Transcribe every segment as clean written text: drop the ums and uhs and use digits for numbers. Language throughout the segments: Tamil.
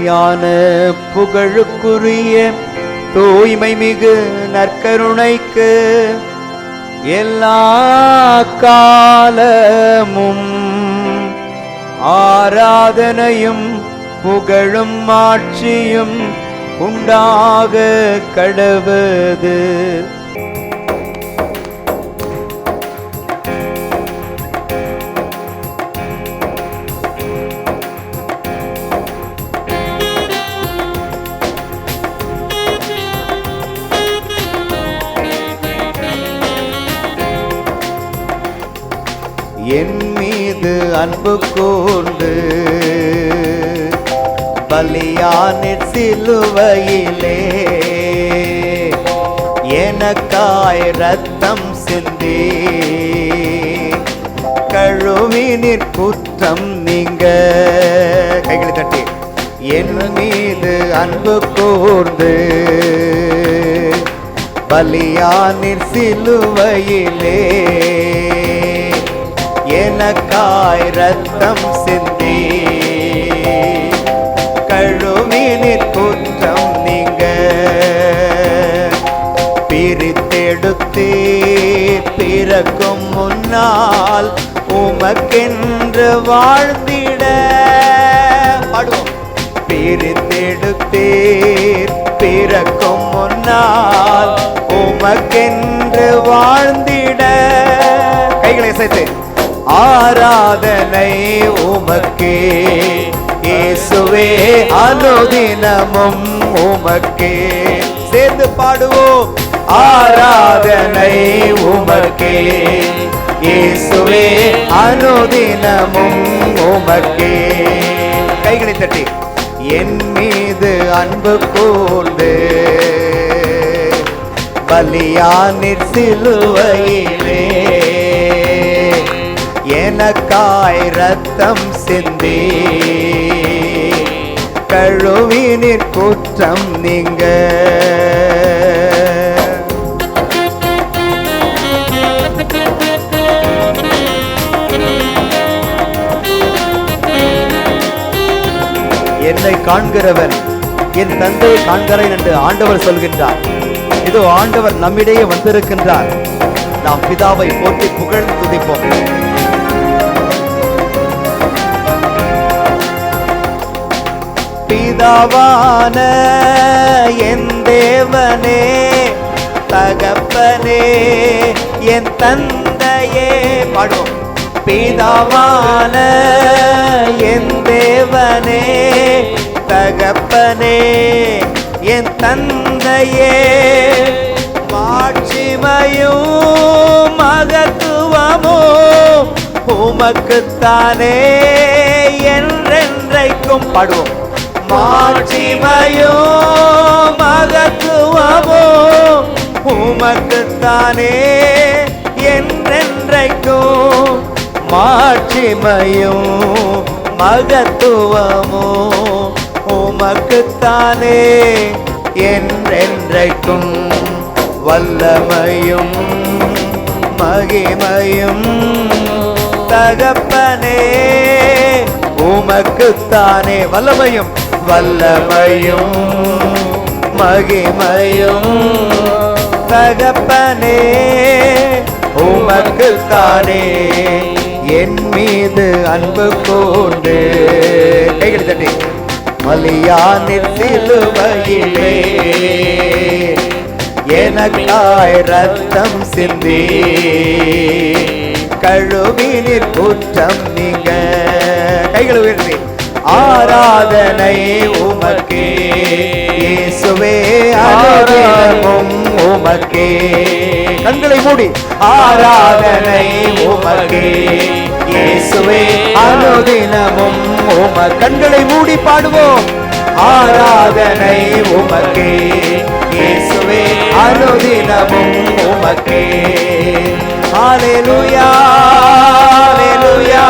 நிலையான புகழுக்குரிய தூய்மை மிகு நற்கருணைக்கு எல்லா காலமும் ஆராதனையும் புகழும் ஆட்சியும் உண்டாக கடவது. என் மீது அன்பு கூர்ந்து பலியான சிலுவையிலே எனக்காய் ரத்தம் சிந்தி கழுவினிற் குற்றம் நீங்க. கைகளை தட்டி. என் மீது அன்பு கூர்ந்து பலியான சிலுவையிலே எனக்காய் ரத்தம் சிந்தி கழுவினிற் குற்றம் நீங்க பிரித்தெடுத்தே பிறக்கும் முன்னால் உமக்கென்று வாழ்ந்திட. பாடுவோம். பிரித்தெடுத்தே பிறக்கும் முன்னால் உமக்கென்று வாழ்ந்திட. கைகளை சேர்த்து. ஆராதனை உமக்கே இயேசுவே அனுதினமும் உமக்கே. சேர்ந்து பாடுவோம். ஆராதனை உமக்கே இயேசுவே அனுதினமும் உமக்கே. கைகளை தட்டி. என் மீது அன்பு கூர்ந்து பலியான சிலுவையிலே எனக்காய் ரத்தம் சிந்தி கழுவினிற் குற்றம் நீங்க. என்னை காண்கிறவன் என் தந்தையை காண்கிறேன் என்று ஆண்டவர் சொல்கின்றார். இதோ ஆண்டவர் நம்மிடையே வந்திருக்கின்றார். நாம் பிதாவை போற்றி புகழ்ந்து துதிப்போம். பிதாவான என் தேவனே தகப்பனே என் தந்தையே. பாடுவோம். பிதாவான என் தேவனே தகப்பனே என் தந்தையே மாட்சிமையும் மகத்துவமும் உமக்குத்தானே என்றென்றைக்கும். பாடுவோம். மாட்சிமையும் மகத்துவமும் உமக்குத்தானே என்றென்றைக்கும். மாட்சிமையும் மகத்துவமும் உமக்குத்தானே என்றென்றைக்கும். வல்லமையும் மகிமையும் தகப்பனே உமக்குத்தானே. வல்லமையும் வல்லமையும் மகிமையும் தகப்பனே உமக்குத்தானே. என் மீது அன்பு கூர்ந்து கைகளை தட்டி பலியான சிலுவையிலே எனக்காய் ரத்தம் சிந்தி கழுவினிற் குற்றம் நீங்க. கைகளை உயர்த்தி. ஆராதனை உமக்கே இயேசுவே அனுதினமும் உமக்கே. கண்களை மூடி. ஆராதனை உமக்கே இயேசுவே அனுதினமும் உமக்கே. கண்களை மூடி பாடுவோம். ஆராதனை உமக்கே இயேசுவே அனுதினமும் உமக்கே. ஹல்லேலூயா ஹல்லேலூயா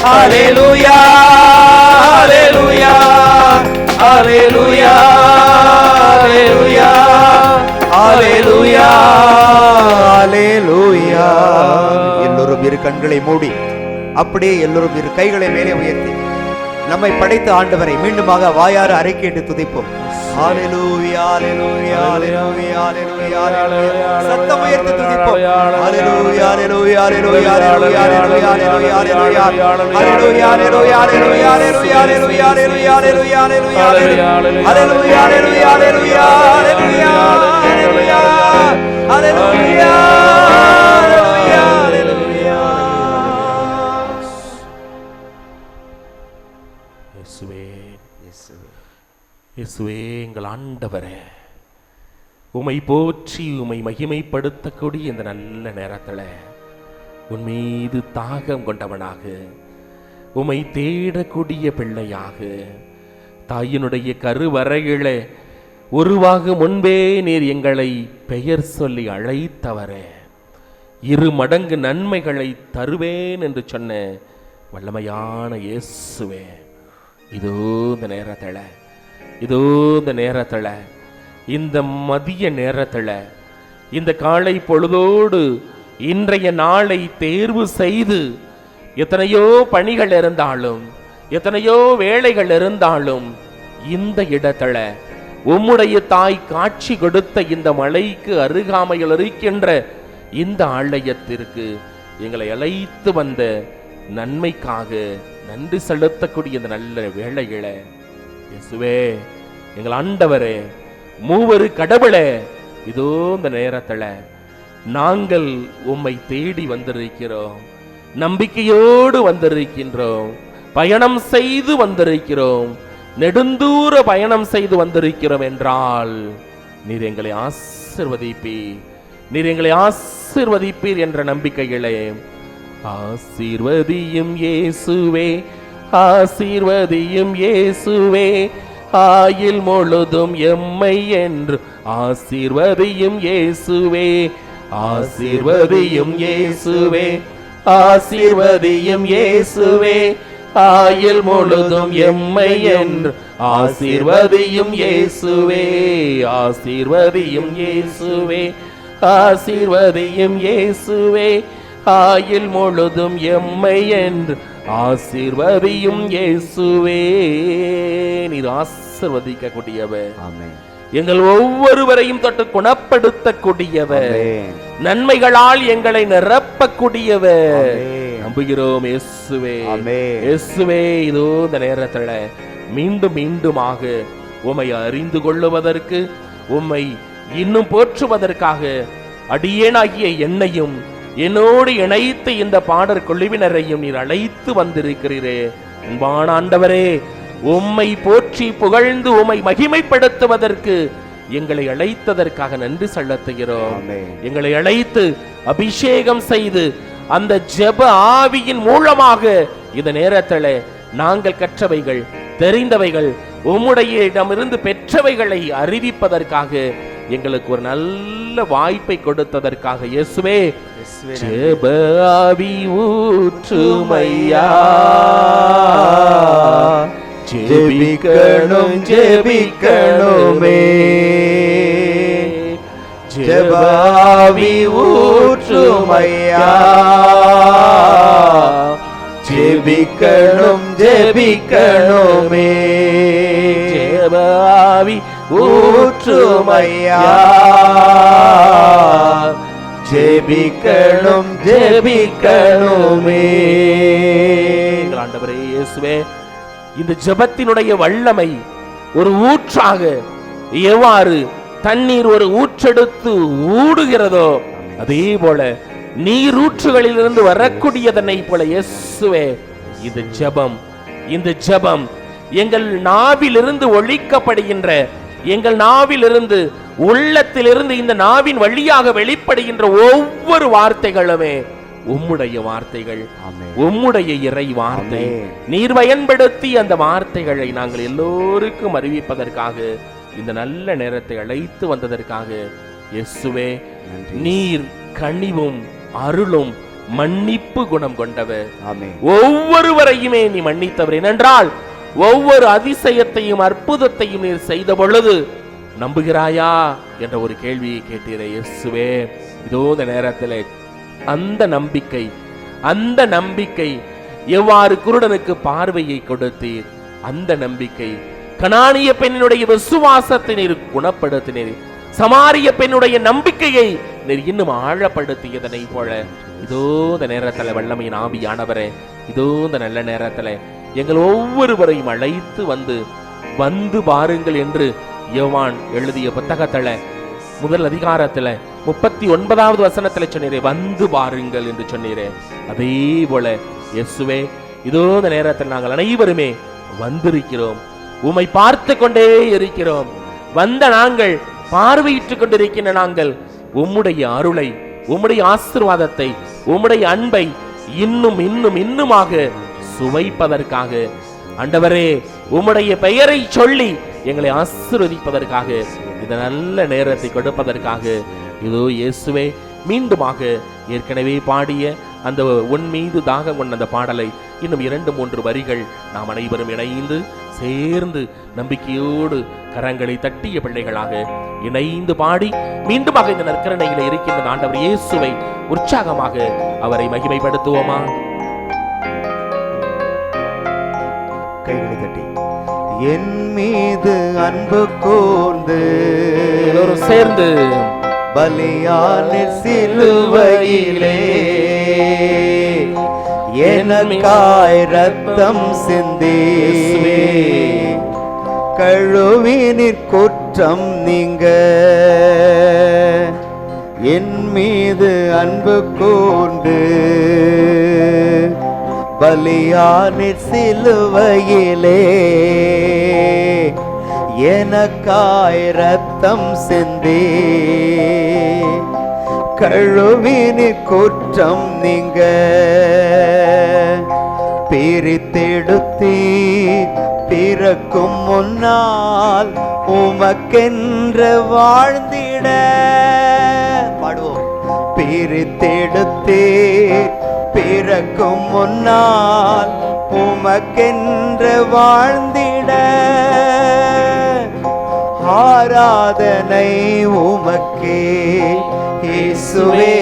ஹல்லேலூயா ஹல்லேலூயா ஹல்லேலூயா ஹல்லேலூயா ஹல்லேலூயா ஹல்லேலூயா. எல்லோரும் இரு கண்களை மூடி அப்படியே எல்லோரும் இரு கைகளை மேலே உயர்த்தி நம்மை படைத்த ஆண்டவரை மீண்டுமாக வாயார அறிக்கையிட்டு துதிப்போம். ஹalleluya ஹalleluya ஹalleluya ஹalleluya சத்தம் உயர்த்தி துதிப்போம். ஹalleluya ஹalleluya ஹalleluya ஹalleluya ஹalleluya ஹalleluya ஹalleluya ஹalleluya ஹalleluya ஹalleluya ஹalleluya ஹalleluya ஹalleluya ஹalleluya ஹalleluya ஹalleluya ஹalleluya ஹalleluya இயேசுவே எங்கள் ஆண்டவரே, உம்மை போற்றி உம்மை மகிமைப்படுத்தக்கூடிய இந்த நல்ல நேரத்தில் உன் மீது தாகம் கொண்டவனாக, உம்மை தேடக்கூடிய பிள்ளையாக, தாயினுடைய கருவறையில உருவாக முன்பே நீர் எங்களை பெயர் சொல்லி அழைத்தவரே, 2 மடங்கு நன்மைகளை தருவேன் என்று சொன்ன வல்லமையான இயேசுவே, இதோ இந்த நேரத்தில் இந்த மதிய நேரத்தில் இந்த காலை பொழுதோடு இன்றைய நாளை தேர்வு செய்து, எத்தனையோ பணிகள் இருந்தாலும் எத்தனையோ வேலைகள் இருந்தாலும் இந்த இடத்துல உம்முடைய தாய் காட்சி கொடுத்த இந்த மலைக்கு அருகாமையில் இருக்கின்ற இந்த ஆலயத்திற்கு எங்களை அழைத்து வந்த நன்மைக்காக நன்றி செலுத்தக்கூடிய இந்த நல்ல வேளைகளை இயேசுவே, எங்கள் ஆண்டவரே, மூவரு கடவுளே, இதோ இந்த நேரத்தில் நாங்கள் உம்மை தேடி வந்திருக்கிறோம், நம்பிக்கையோடு வந்திருக்கின்றோம், பயணம் செய்து வந்திருக்கிறோம், நெடுந்தூர பயணம் செய்து வந்திருக்கிறோம் என்றால் நீர் எங்களை ஆசீர்வதிப்பீர் என்ற நம்பிக்கைகளே, ஆசீர்வதியும் இயேசுவே, ஆசீர்வதியும் இயேசுவே, ஆயில் முழுதும் எம்மை என்று ஆசீர்வதியும் இயேசுவே, ஆசீர்வதியும் இயேசுவே, ஆசீர்வதியும் இயேசுவே, ஆயில் முழுதும் எம்மை என்று ஆசீர்வதியும் இயேசுவே, ஆசீர்வதியும் இயேசுவே, ஆசீர்வதியும் இயேசுவே, ஆயில் முழுதும் எம்மை என்று ஆசீர்வதியும் இயேசுவே. நீர் ஆசீர்வதிக்கக்கூடியவர், எங்கள் ஒவ்வொருவரையும் தொட்டு குணப்படுத்தக்கூடியவர், நன்மைகளால் எங்களை நிரப்பக்கூடியவர். நம்புகிறோம் இயேசுவே, இயேசுவே. இதோ இந்த நேரத்தில் மீண்டுமாக உம்மை அறிந்து கொள்ளுவதற்கு, உம்மை இன்னும் போற்றுவதற்காக அடியேனாகிய என்னையும் என்னோடு இணைத்து இந்த பாடற் குழுவினரையும் நீர் அழைத்து வந்திருக்கிறீரே. அன்பான ஆண்டவரே, உம்மை போற்றி புகழ்ந்து உம்மை மகிமைப்படுத்துவதற்கு எங்களை அழைத்ததற்காக நன்றி செலுத்துகிறோம். எங்களை அழைத்து அபிஷேகம் செய்து அந்த ஜெப ஆவியின் மூலமாக இந்த நேரத்தில் நாங்கள் கற்றவைகள், தெரிந்தவைகள், உம்முடைய இடமிருந்து பெற்றவைகளை அறிவிப்பதற்காக எங்களுக்கு ஒரு நல்ல வாய்ப்பை கொடுத்ததற்காக இயேசுவே, ஜெப ஆவி ஊற்றுமையா, ஜெபிக்கணும் ஜெபிக்கணுமே, ஜெப ஆவி ஊற்றுமையா, ஜெபிக்கணும் ஜெபிக்கணுமே, ஜெப ஆவி ஊற்றுமையா, ஜெபிக்கணும் ஜெபிக்கணுமே. ஆண்டவரே இயேசுவே, இந்த ஜெபத்தினுடைய வல்லமை ஒரு ஊற்றாக எவ்வாறு தண்ணீர் ஒரு ஊற்றெடுத்து ஊடுகிறதோ அதே போல நீரூற்றுகளிலிருந்து வரக்கூடியதனை போல இயேசுவே, இந்த ஜெபம் எங்கள் நாவிலிருந்து ஒழிக்கப்படுகின்ற, எங்கள் நாவிலிருந்து உள்ளத்திலிருந்து இந்த நாவின் வழியாக வெளிப்படுகின்ற ஒவ்வொரு வார்த்தைகளுமே உம்முடைய வார்த்தைகள், உம்முடைய இறை வார்த்தை. நீர் பயன்படுத்தி அந்த வார்த்தைகளை நாங்கள் எல்லோருக்கும் அறிவிப்பதற்காக இந்த நல்ல நேரத்தை அழைத்து வந்ததற்காக இயேசுவே, நீர் கனிவும் அருளும் மன்னிப்பு குணம் கொண்டவர். ஒவ்வொருவரையுமே நீ மன்னித்தவர். ஏனென்றால் ஒவ்வொரு அதிசயத்தையும் அற்புதத்தையும் நீர் செய்த பொழுது நம்புகிறாயா என்ற ஒரு கேள்வியை கேட்டீரே இயேசுவே. இதோ இந்த நேரத்தில் அந்த நம்பிக்கை எவ்வாறு குருடனுக்கு பார்வையை கொடுத்தீர், அந்த நம்பிக்கை, கனானிய பெண்ணுடைய விசுவாசத்தை நீர் குணப்படுத்தினீர், சமாரிய பெண்ணுடைய நம்பிக்கையை நீர் இன்னும் ஆழப்படுத்தியதனை போல இதோ இந்த நேரத்துல வல்லமையின் ஆவியானவரே, இதோ இந்த நல்ல நேரத்துல எங்கள் ஒவ்வொருவரையும் அழைத்து வந்து பாருங்கள் என்று யோவான் எழுதிய புத்தகத்துல முதல் அதிகாரத்துல 39வது வசனத்துல சொன்னீரே, வந்து பாருங்கள் என்று சொன்னீரே. அதே போல இயேசுவே, இதோ இந்த நேரத்தில் நாங்கள் அனைவருமே வந்திருக்கிறோம், உம்மை பார்த்து கொண்டே இருக்கிறோம். வந்த நாங்கள், பார்வையிட்டுக் கொண்டிருக்கின்ற நாங்கள் உம்முடைய அருளை, உம்முடைய ஆசீர்வாதத்தை, உம்முடைய அன்பை இன்னும் இன்னும் இன்னுமாக சுவைப்பதற்காக, ஆண்டவரே உம்முடைய பெயரை சொல்லி எங்களை ஆசீர்வதிப்பதற்காக, இந்த நல்ல நேரத்தை கொடுப்பதற்காக இதோ இயேசுவே மீண்டுமாக ஏற்கனவே பாடிய அந்த உன் மீது தாகம் கொண்ட அந்த பாடலை இன்னும் 2-3 வரிகள் நாம் அனைவரும் இணைந்து சேர்ந்து நம்பிக்கையோடு கரங்களை தட்டிய பிள்ளைகளாக இணைந்து பாடி மீண்டுமாக இந்த நற்கரணையில இருக்கின்ற ஆண்டவர் இயேசுவை உற்சாகமாக அவரை மகிமைப்படுத்துவோமா? கைகளை தட்டி என் மீது அன்பு கூர்ந்து எல்லோரும் சேர்ந்து பலியான சிலுவையிலே எனக்காய் ரத்தம் சிந்தி கழுவினிற் குற்றம் நீங்க என் மீது அன்பு கூர்ந்து பலியான சிலுவையிலே எனக்காய் ரத்தம் சிந்தி கழுவினிற் குற்றம் நீங்க பிரித்தெடுத்தீ பிறக்கும் முன்னால் உமக்கென்று வாழ்ந்திட பாடுவோம். பிரித்தெடுத்தீ பிறக்கும் முன்னால் உமக்கென்று வாழ்ந்திட ஆராதனை உமக்கே இயேசுவே,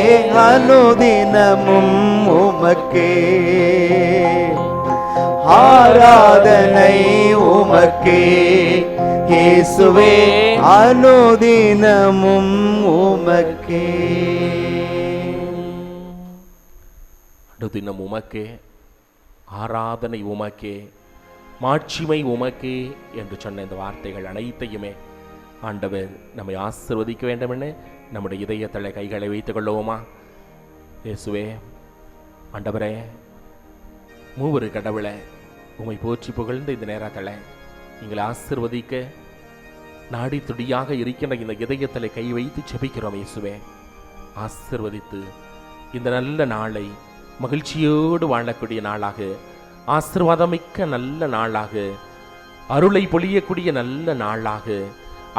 அனுதினமும் உமக்கே ஆராதனை உமக்கே இயேசுவே, அனுதினமும் உமக்கே. அனுதினம் உமக்கே, ஆராதனை உமக்கே, மாட்சிமை உமக்கே என்று சொன்ன இந்த வார்த்தைகள் அனைத்தையுமே ஆண்டவர் நம்மை ஆசீர்வதிக்க வேண்டும் என நம்முடைய இதயத்தலை கைகளை வைத்துக் கொள்ளுவோமா? இயேசுவே, ஆண்டவரே, மூவரு கடவுளை உம்மை போற்றி புகழ்ந்த இந்த நேரத்தில் எங்களை ஆசீர்வதிக்க நாடி துடியாக இருக்கின்ற இந்த இதயத்தலை கை வைத்து செபிக்கிறோம். இயேசுவே, ஆசீர்வதித்து இந்த நல்ல நாளை மகிழ்ச்சியோடு வாழக்கூடிய நாளாக, ஆசீர்வாதமிக்க நல்ல நாளாக, அருளை பொழியக்கூடிய நல்ல நாளாக,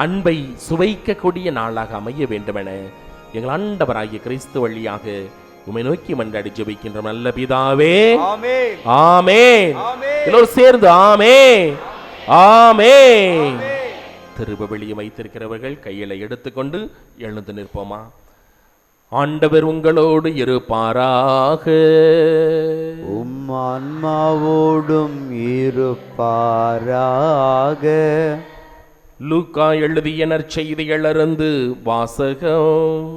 அன்பை சுவைக்கக்கூடிய நாளாக அமைய வேண்டுமென எங்கள் ஆண்டவராகிய கிறிஸ்து வழியாக உம்மை நோக்கி மன்றாடி ஜெபிக்கின்ற நல்ல பிதாவே, ஆமென். ஆமென். எல்லோரும் சேர்ந்து ஆமென், ஆமென். திருபலியை வைத்திருக்கிறவர்கள் கையில எடுத்துக்கொண்டு எழுந்து நிற்போமா? ஆண்டவர் உங்களோடு இருப்பாராக, உம் ஆன்மாவோடும் இருப்பாராக. லூக்கா எழுதிய நற்செய்தியிலிருந்து வாசகம்.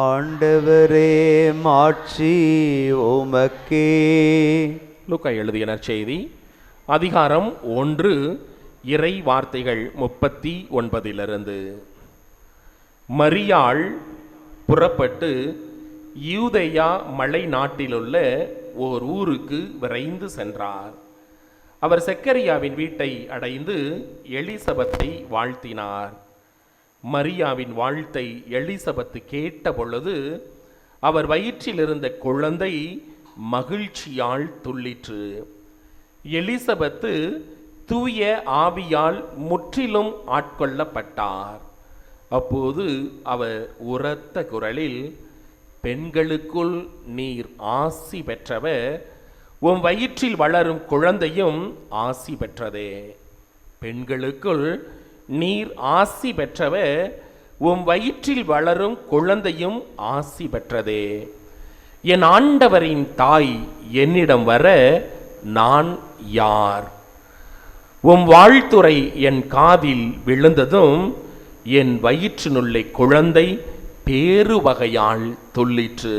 ஆண்டவரே, மாட்சி உமக்கே. லூக்கா எழுதிய நற்செய்தி அதிகாரம் 1 இறை வார்த்தைகள் 39. மரியாள் புறப்பட்டு யூதேயா மலை நாட்டிலுள்ள ஓர் ஊருக்கு விரைந்து சென்றார். அவர் செக்கரியாவின் வீட்டை அடைந்து எலிசபெத்தை வாழ்த்தினார். மரியாவின் வாழ்த்தை எலிசபெத்து கேட்ட பொழுது அவர் வயிற்றில் இருந்த குழந்தை மகிழ்ச்சியால் துள்ளிற்று. எலிசபெத்து தூய ஆவியால் முற்றிலும் ஆட்கொள்ளப்பட்டார். அப்போது அவர் உரத்த குரலில், பெண்களுக்குள் நீர் ஆசி பெற்றவர், உம் வயிற்றில் வளரும் குழந்தையும் ஆசி பெற்றதே. பெண்களுக்குள் நீர் ஆசி பெற்றவர், உம் வயிற்றில் வளரும் குழந்தையும் ஆசி பெற்றதே. என் ஆண்டவரின் தாய் என்னிடம் வர நான் யார்? உம் வாழ்த்துரை என் காதில் விழுந்ததும் என் வயிற்றினுள்ளே குழந்தை பேரு வகையால் துள்ளிற்று.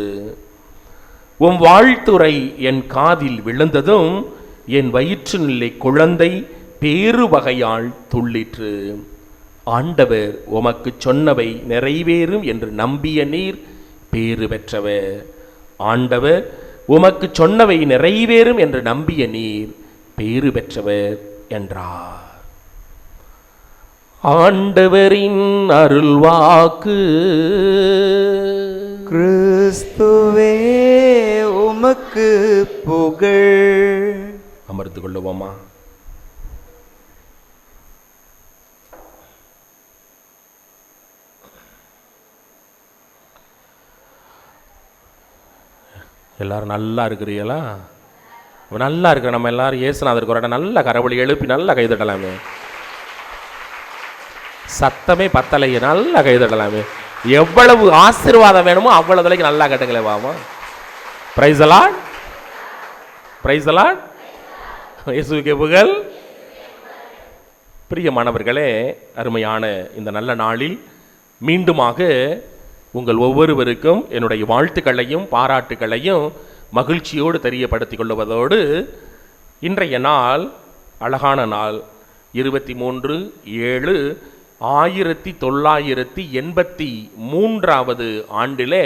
உம் வாழ்த்துரை என் காதில் விழுந்ததும் என் வயிற்றினுள்ளே குழந்தை பேரு வகையால் துள்ளிற்று. ஆண்டவர் உமக்கு சொன்னவை நிறைவேறும் என்று நம்பிய நீர் பேறு பெற்றவர். ஆண்டவர் உமக்கு சொன்னவை நிறைவேறும் என்று நம்பிய நீர் பேறு பெற்றவர் என்றார். ஆண்டவரின் அருள்வாக்கு. கிறிஸ்துவே உமக்கு புகழ். அமர்ந்து கொள்ளுவோமா? எல்லாரும் நல்லா இருக்கிறீங்களா? நல்லா இருக்கிற நம்ம எல்லாரும் இயேசுநாதருக்கு ஒரு நல்ல கரவழி எழுப்பி நல்லா கைதட்டலாமே. சத்தமே பத்தலையே, நல்லா கைதட்டலாமே. எவ்வளவு ஆசீர்வாதம் வேணுமோ அவ்வளவு தலைக்கு நல்லா கட்டுங்களே. வாமா. Price the lord, praise the lord. இயேசுவுக்கே புகழ். பிரியமானவர்களே, அருமையான இந்த நல்ல நாளில் மீண்டுமாக உங்கள் ஒவ்வொருவருக்கும் என்னுடைய வாழ்த்துக்களையும் பாராட்டுக்களையும் மகிழ்ச்சியோடு தெரியப்படுத்திக் கொள்வதோடு, இன்றைய நாள் அழகான நாள். 23/7/1983 ஆண்டிலே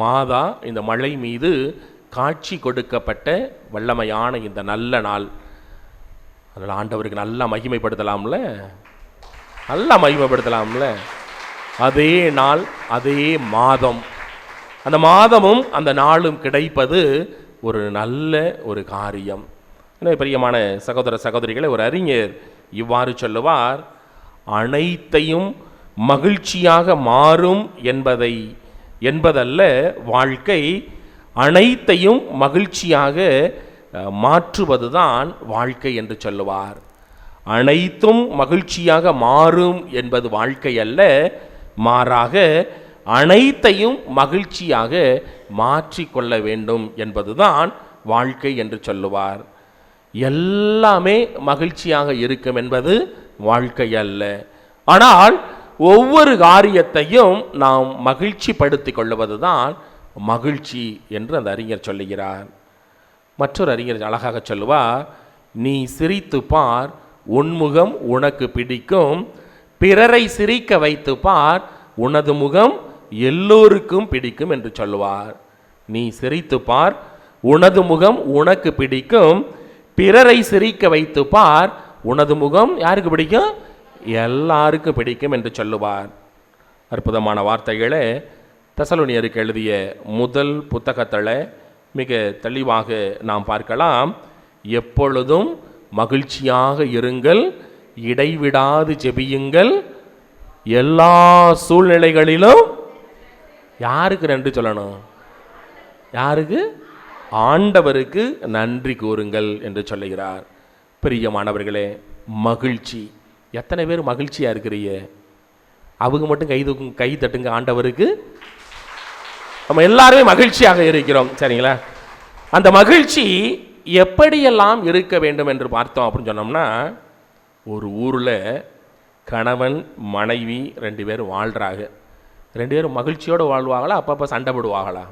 மாதா இந்த மலை மீது காட்சி கொடுக்கப்பட்ட வல்லமையான இந்த நல்ல நாள். அதனால் ஆண்டவருக்கு நல்லா மகிமைப்படுத்தலாம்ல, நல்லா மகிமைப்படுத்தலாம்ல. அதே நாள், அதே மாதம், அந்த மாதமும் அந்த நாளும் கிடைப்பது ஒரு நல்ல ஒரு காரியம். எனவே பிரியமான சகோதர சகோதரிகளை, ஒரு அறிஞர் இவ்வாறு சொல்லுவார்: அனைத்தையும் மகிழ்ச்சியாக மாறும் என்பதல்ல வாழ்க்கை, அனைத்தையும் மகிழ்ச்சியாக மாற்றுவதுதான் வாழ்க்கை என்று சொல்லுவார். அனைத்தும் மகிழ்ச்சியாக மாறும் என்பது வாழ்க்கை அல்ல, மாறாக அனைத்தையும் மகிழ்ச்சியாக மாற்றிக்கொள்ள வேண்டும் என்பதுதான் வாழ்க்கை என்று சொல்லுவார். எல்லாமே மகிழ்ச்சியாக இருக்கும் என்பது வாழ்க்கை அல்ல. ஆனால் ஒவ்வொரு காரியத்தையும் நாம் மகிழ்ச்சி படுத்திக் கொள்வதுதான் மகிழ்ச்சி என்று அந்த அறிஞர் சொல்லுகிறார். மற்றொரு அறிஞர் அழகாக சொல்லுவார்: நீ சிரித்து பார், உன்முகம் உனக்கு பிடிக்கும், பிறரை சிரிக்க வைத்து பார், உனது முகம் எல்லோருக்கும் பிடிக்கும் என்று சொல்லுவார். நீ சிரித்து பார், உனது முகம் உனக்கு பிடிக்கும், பிறரை சிரிக்க வைத்து பார், உனது முகம் யாருக்கு பிடிக்கும்? எல்லாருக்கும் பிடிக்கும் என்று சொல்லுவார். அற்புதமான வார்த்தைகளை தெசலோனியருக்கு எழுதிய முதல் புத்தகத்தில் மிக தெளிவாக நாம் பார்க்கலாம். எப்பொழுதும் மகிழ்ச்சியாக இருங்கள், இடைவிடாது ஜெபியுங்கள், எல்லா சூழ்நிலைகளிலும் யாருக்கு நன்றி சொல்லணும்? யாருக்கு? ஆண்டவருக்கு நன்றி கூறுங்கள் என்று சொல்லுகிறார். பிரியமானவர்களே, மகிழ்ச்சி. எத்தனை பேர் மகிழ்ச்சியா இருக்கிறீங்க? அவங்க மட்டும் கை தட்டுங்க. ஆண்டவருக்கு நம்ம எல்லாருமே மகிழ்ச்சியாக இருக்கிறோம், சரிங்களா? அந்த மகிழ்ச்சி எப்படியெல்லாம் இருக்க வேண்டும் என்று பார்த்தோம் அப்படின்னு சொன்னோம்னா, ஒரு ஊரில் கணவன் மனைவி 2 பேரும் வாழ்கிறாங்க. 2 பேரும் மகிழ்ச்சியோடு வாழ்வாங்களா, அப்பப்போ சண்டை போடுவாங்களா?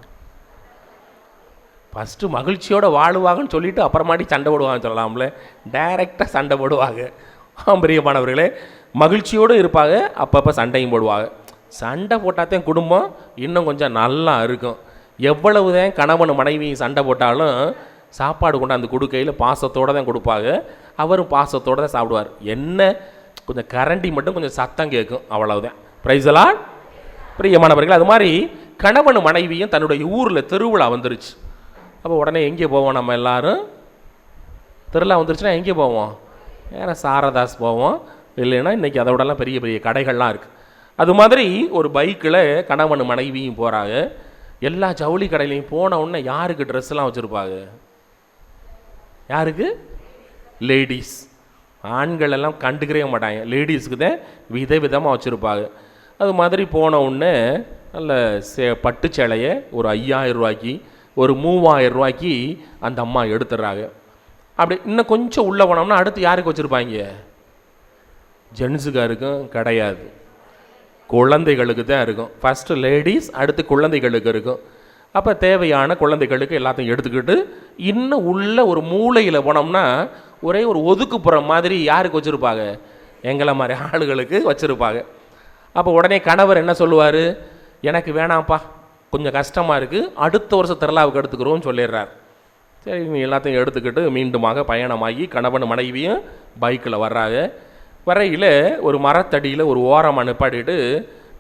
ஃபஸ்ட்டு மகிழ்ச்சியோடு வாழுவாங்கன்னு சொல்லிவிட்டு அப்புறமாட்டி சண்டை போடுவாங்கன்னு சொல்லலாம்ல. டைரெக்டாக சண்டை போடுவாங்க. பிரியமானவர்களே, மகிழ்ச்சியோடு இருப்பாங்க, அப்பப்போ சண்டையும் போடுவாங்க. சண்டை போட்டாதான் குடும்பம் இன்னும் கொஞ்சம் நல்லா இருக்கும். எவ்வளவு தான் கணவன் மனைவி சண்டை போட்டாலும் சாப்பாடு கொண்டாந்து கொடுக்கையில் பாசத்தோடு தான் கொடுப்பாங்க, அவரும் பாசத்தோடு தான் சாப்பிடுவார். என்ன கொஞ்சம் கரண்டி மட்டும் கொஞ்சம் சத்தம் கேட்கும், அவ்வளவுதான். Price the Lord. பிரியமானவர்கள், அது மாதிரி கணவன் மனைவியும் தன்னுடைய ஊரில் திருவிழா வந்துருச்சு. அப்போ உடனே எங்கே போவோம்? நம்ம எல்லாரும் திருவிழா வந்துருச்சுன்னா எங்கே போவோம்? வேறு சாரதாஸ் போவோம், இல்லைன்னா இன்றைக்கி அதை விடலாம் பெரிய பெரிய கடைகள்லாம் இருக்குது. அது மாதிரி ஒரு பைக்கில் கணவன் மனைவியும் போகிறாங்க. எல்லா ஜவுளி கடையிலையும் போன உடனே யாருக்கு ட்ரெஸ்லாம் வச்சுருப்பாங்க? யாருக்கு? லேடிஸ். ஆண்கள் எல்லாம் கண்டுக்கவே மாட்டாங்க, லேடிஸுக்கு தான் விதவிதமாக வச்சுருப்பாங்க. அது மாதிரி போன உடனே நல்ல பட்டு சேலையை ஒரு 5000 ரூபாய்க்கு, ஒரு 3000 ரூபாய்க்கு அந்த அம்மா எடுத்துடுறாங்க. அப்படி இன்னும் கொஞ்சம் உள்ளே போனோம்னா அடுத்து யாருக்கு வச்சுருப்பாங்க? ஜென்ஸுக்காக இருக்கும் கிடையாது, குழந்தைகளுக்கு தான் இருக்கும். ஃபஸ்ட்டு லேடிஸ், அடுத்து குழந்தைகளுக்கு இருக்கும். அப்போ தேவையான குழந்தைகளுக்கு எல்லாத்தையும் எடுத்துக்கிட்டு இன்னும் உள்ள ஒரு மூலையில் போனோம்னா ஒரே ஒரு ஒதுக்குப்புறம் மாதிரி யாருக்கு வச்சுருப்பாங்க? எங்களை மாதிரி ஆளுகளுக்கு வச்சுருப்பாங்க. அப்போ உடனே கணவர் என்ன சொல்லுவார்? எனக்கு வேணாம்ப்பா, கொஞ்சம் கஷ்டமாக இருக்குது, அடுத்த வருஷம் திருவிழாவுக்கு எடுத்துக்கிறோன்னு சொல்லிடுறார். சரி, எல்லாத்தையும் எடுத்துக்கிட்டு மீண்டுமாக பயணமாகி கணவன் மனைவியும் பைக்கில் வர்றாங்க. வரையில் ஒரு மரத்தடியில் ஒரு ஓரமாக நிப்பாட்டிட்டு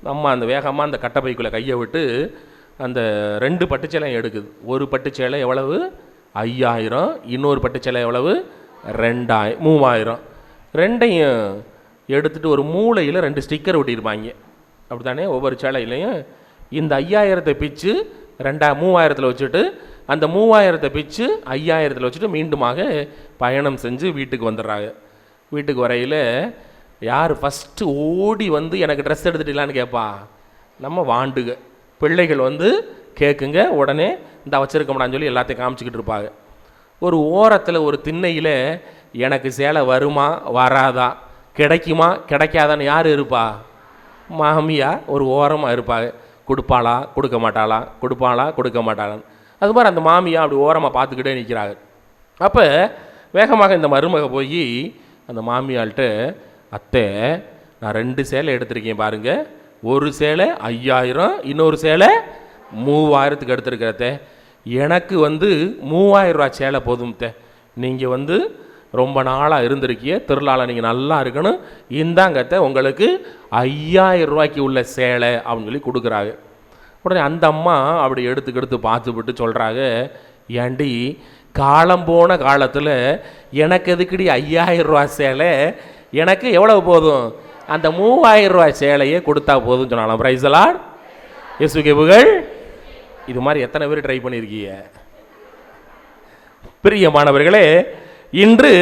நம்ம அந்த வேகமாக அந்த கட்டை பைக்குள்ளே கையை விட்டு அந்த 2 பட்டுச்சேலை எடுக்குது. ஒரு பட்டுச்சேலை எவ்வளவு? 5000. இன்னொரு பட்டுச்சேலை எவ்வளவு? 3000. ரெண்டையும் எடுத்துகிட்டு ஒரு மூலையில் 2 ஸ்டிக்கர் ஒட்டியிருப்பாங்க. அப்படி தானே? ஒவ்வொரு சேலையிலையும் இந்த 5000 பிச்சு 3000 வச்சுட்டு அந்த 3000 பிச்சு 5000 வச்சுட்டு மீண்டுமாக பயணம் செஞ்சு வீட்டுக்கு வந்துடுறாங்க. வீட்டுக்கு வரையில் யார் ஃபஸ்ட்டு ஓடி வந்து எனக்கு ட்ரெஸ் எடுத்துட்டீங்களான்னு கேட்பா? நம்ம வாண்டுக. பிள்ளைகள் வந்து கேட்குங்க, உடனே இந்த வச்சுருக்கோம்டான்னு சொல்லி எல்லாத்தையும் காமிச்சிக்கிட்டு இருப்பாங்க. ஒரு ஓரத்தில் ஒரு திண்ணையில் எனக்கு சேலை வருமா வராதா, கிடைக்குமா கிடைக்காதான்னு யார் இருப்பா? மாமியா ஒரு ஓரமாக இருப்பாங்க. கொடுப்பாளா கொடுக்க மாட்டாளா, கொடுப்பாளா கொடுக்க மாட்டாளான்னு. அது மாதிரி அந்த மாமியா அப்படி ஓரமாக பார்த்துக்கிட்டே நிற்கிறாங்க. அப்போ வேகமாக இந்த மருமக போய் அந்த மாமியாள்கிட்ட, அத்தை நான் 2 சேலை எடுத்திருக்கேன் பாருங்கள், ஒரு சேலை 5000, இன்னொரு சேலை 3000க்கு எடுத்துருக்கிறத, எனக்கு வந்து 3000 ரூபா சேலை போதும்த்த, நீங்கள் வந்து ரொம்ப நாளாக இருந்திருக்கிய, திருநாளை நீங்கள் நல்லா இருக்கணும், இந்தாங்கத்தை உங்களுக்கு 5000 ரூபாய்க்கு உள்ள சேலை அப்படின்னு சொல்லி கொடுக்குறாங்க. உடனே அந்த அம்மா அப்படி எடுத்து பார்த்துவிட்டு சொல்கிறாங்க, ஏண்டி காலம் போன காலத்தில் எனக்கு எதுக்குடி 5000 ரூபா சேலை, எனக்கு எவ்வளவு போதும்? அந்த 3000 ரூபா சேலையே கொடுத்தா போதும்னு சொன்னாலும். பிரைஸ் தி லார்ட், இயேசுவுக்கு புகழ். இது மாதிரி எத்தனை பேர் ட்ரை பண்ணியிருக்கீங்க? பிரியமானவர்களே, இன்று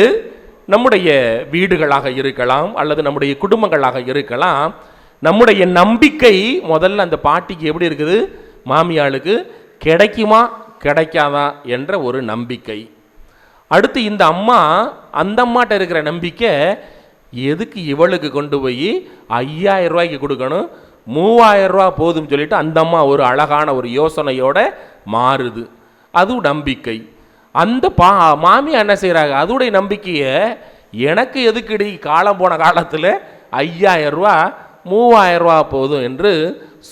நம்முடைய வீடுகளாக இருக்கலாம் அல்லது நம்முடைய குடும்பங்களாக இருக்கலாம், நம்முடைய நம்பிக்கை முதல்ல அந்த பாட்டிக்கு எப்படி இருக்குது? மாமியாளுக்கு கிடைக்குமா கிடைக்காதா என்ற ஒரு நம்பிக்கை. அடுத்து இந்த அம்மா, அந்த அம்மாட்ட இருக்கிற நம்பிக்கை, எதுக்கு இவளுக்கு கொண்டு போய் 5000 ரூபாய்க்கு கொடுக்கணும், 3000 ரூபா போதும்னு சொல்லிட்டு அந்த அம்மா ஒரு அழகான ஒரு யோசனையோட மாறுது. அதுவும் நம்பிக்கை. அந்த மாமியா என்ன செய்கிறாங்க? அதோடைய நம்பிக்கையை, எனக்கு எதுக்குடி காலம் போன காலத்தில் 5000 ரூபா 3000 ரூபா போதும் என்று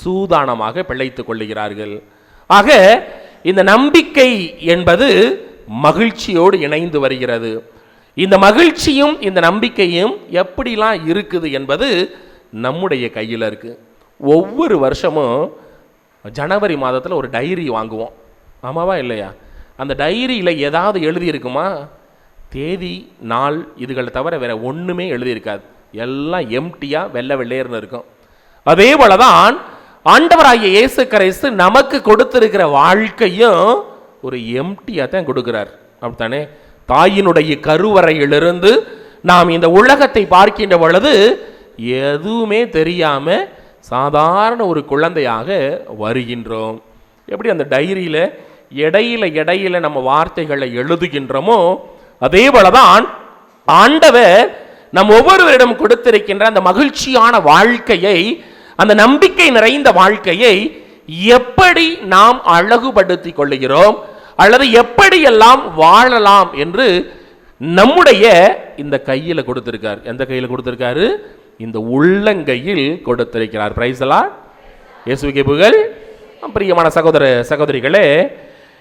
சூதானமாக பிழைத்து கொள்ளுகிறார்கள். ஆக இந்த நம்பிக்கை என்பது மகிழ்ச்சியோடு இணைந்து வருகிறது. இந்த மகிழ்ச்சியும் இந்த நம்பிக்கையும் எப்படிலாம் இருக்குது என்பது நம்முடைய கையில் இருக்கு. ஒவ்வொரு வருஷமும் ஜனவரி மாதத்தில் ஒரு டைரி வாங்குவோம், ஆமாவா இல்லையா? அந்த டைரியில் ஏதாவது எழுதியிருக்குமா? தேதி நாள் இதுகளை தவிர வேற ஒன்றுமே எழுதியிருக்காது, எல்லாம் எம்டியாக வெள்ளை வெள்ளையர்னு இருக்கும். அதே போலதான் ஆண்டவராகிய இயேசு கிறிஸ்து நமக்கு கொடுத்திருக்கிற வாழ்க்கையும் ஒரு எம்டியாக தான் கொடுக்கிறார், அப்படித்தானே? தாயினுடைய கருவறையிலிருந்து நாம் இந்த உலகத்தை பார்க்கின்ற பொழுது எதுவுமே தெரியாம சாதாரண ஒரு குழந்தையாக வருகின்றோம். எப்படி அந்த டைரியில இடையில நம்ம வார்த்தைகளை எழுதுகின்றோமோ, அதே போலதான் ஆண்டவர் நம் ஒவ்வொருவரிடம் கொடுத்திருக்கின்ற அந்த மகிழ்ச்சியான வாழ்க்கையை, அந்த நம்பிக்கை நிறைந்த வாழ்க்கையை எப்படி நாம் அழகுபடுத்திக் கொள்ளுகிறோம் அல்லது எப்படியெல்லாம் வாழலாம் என்று நம்முடைய இந்த கையில் கொடுத்திருக்கார். எந்த கையில் கொடுத்திருக்காரு? இந்த உள்ளங்கையில் கொடுத்திருக்கிறார். பிரைஸ் தி லார்ட், இயேசுவுக்கு புகழ். பிரியமான சகோதர சகோதரிகளே,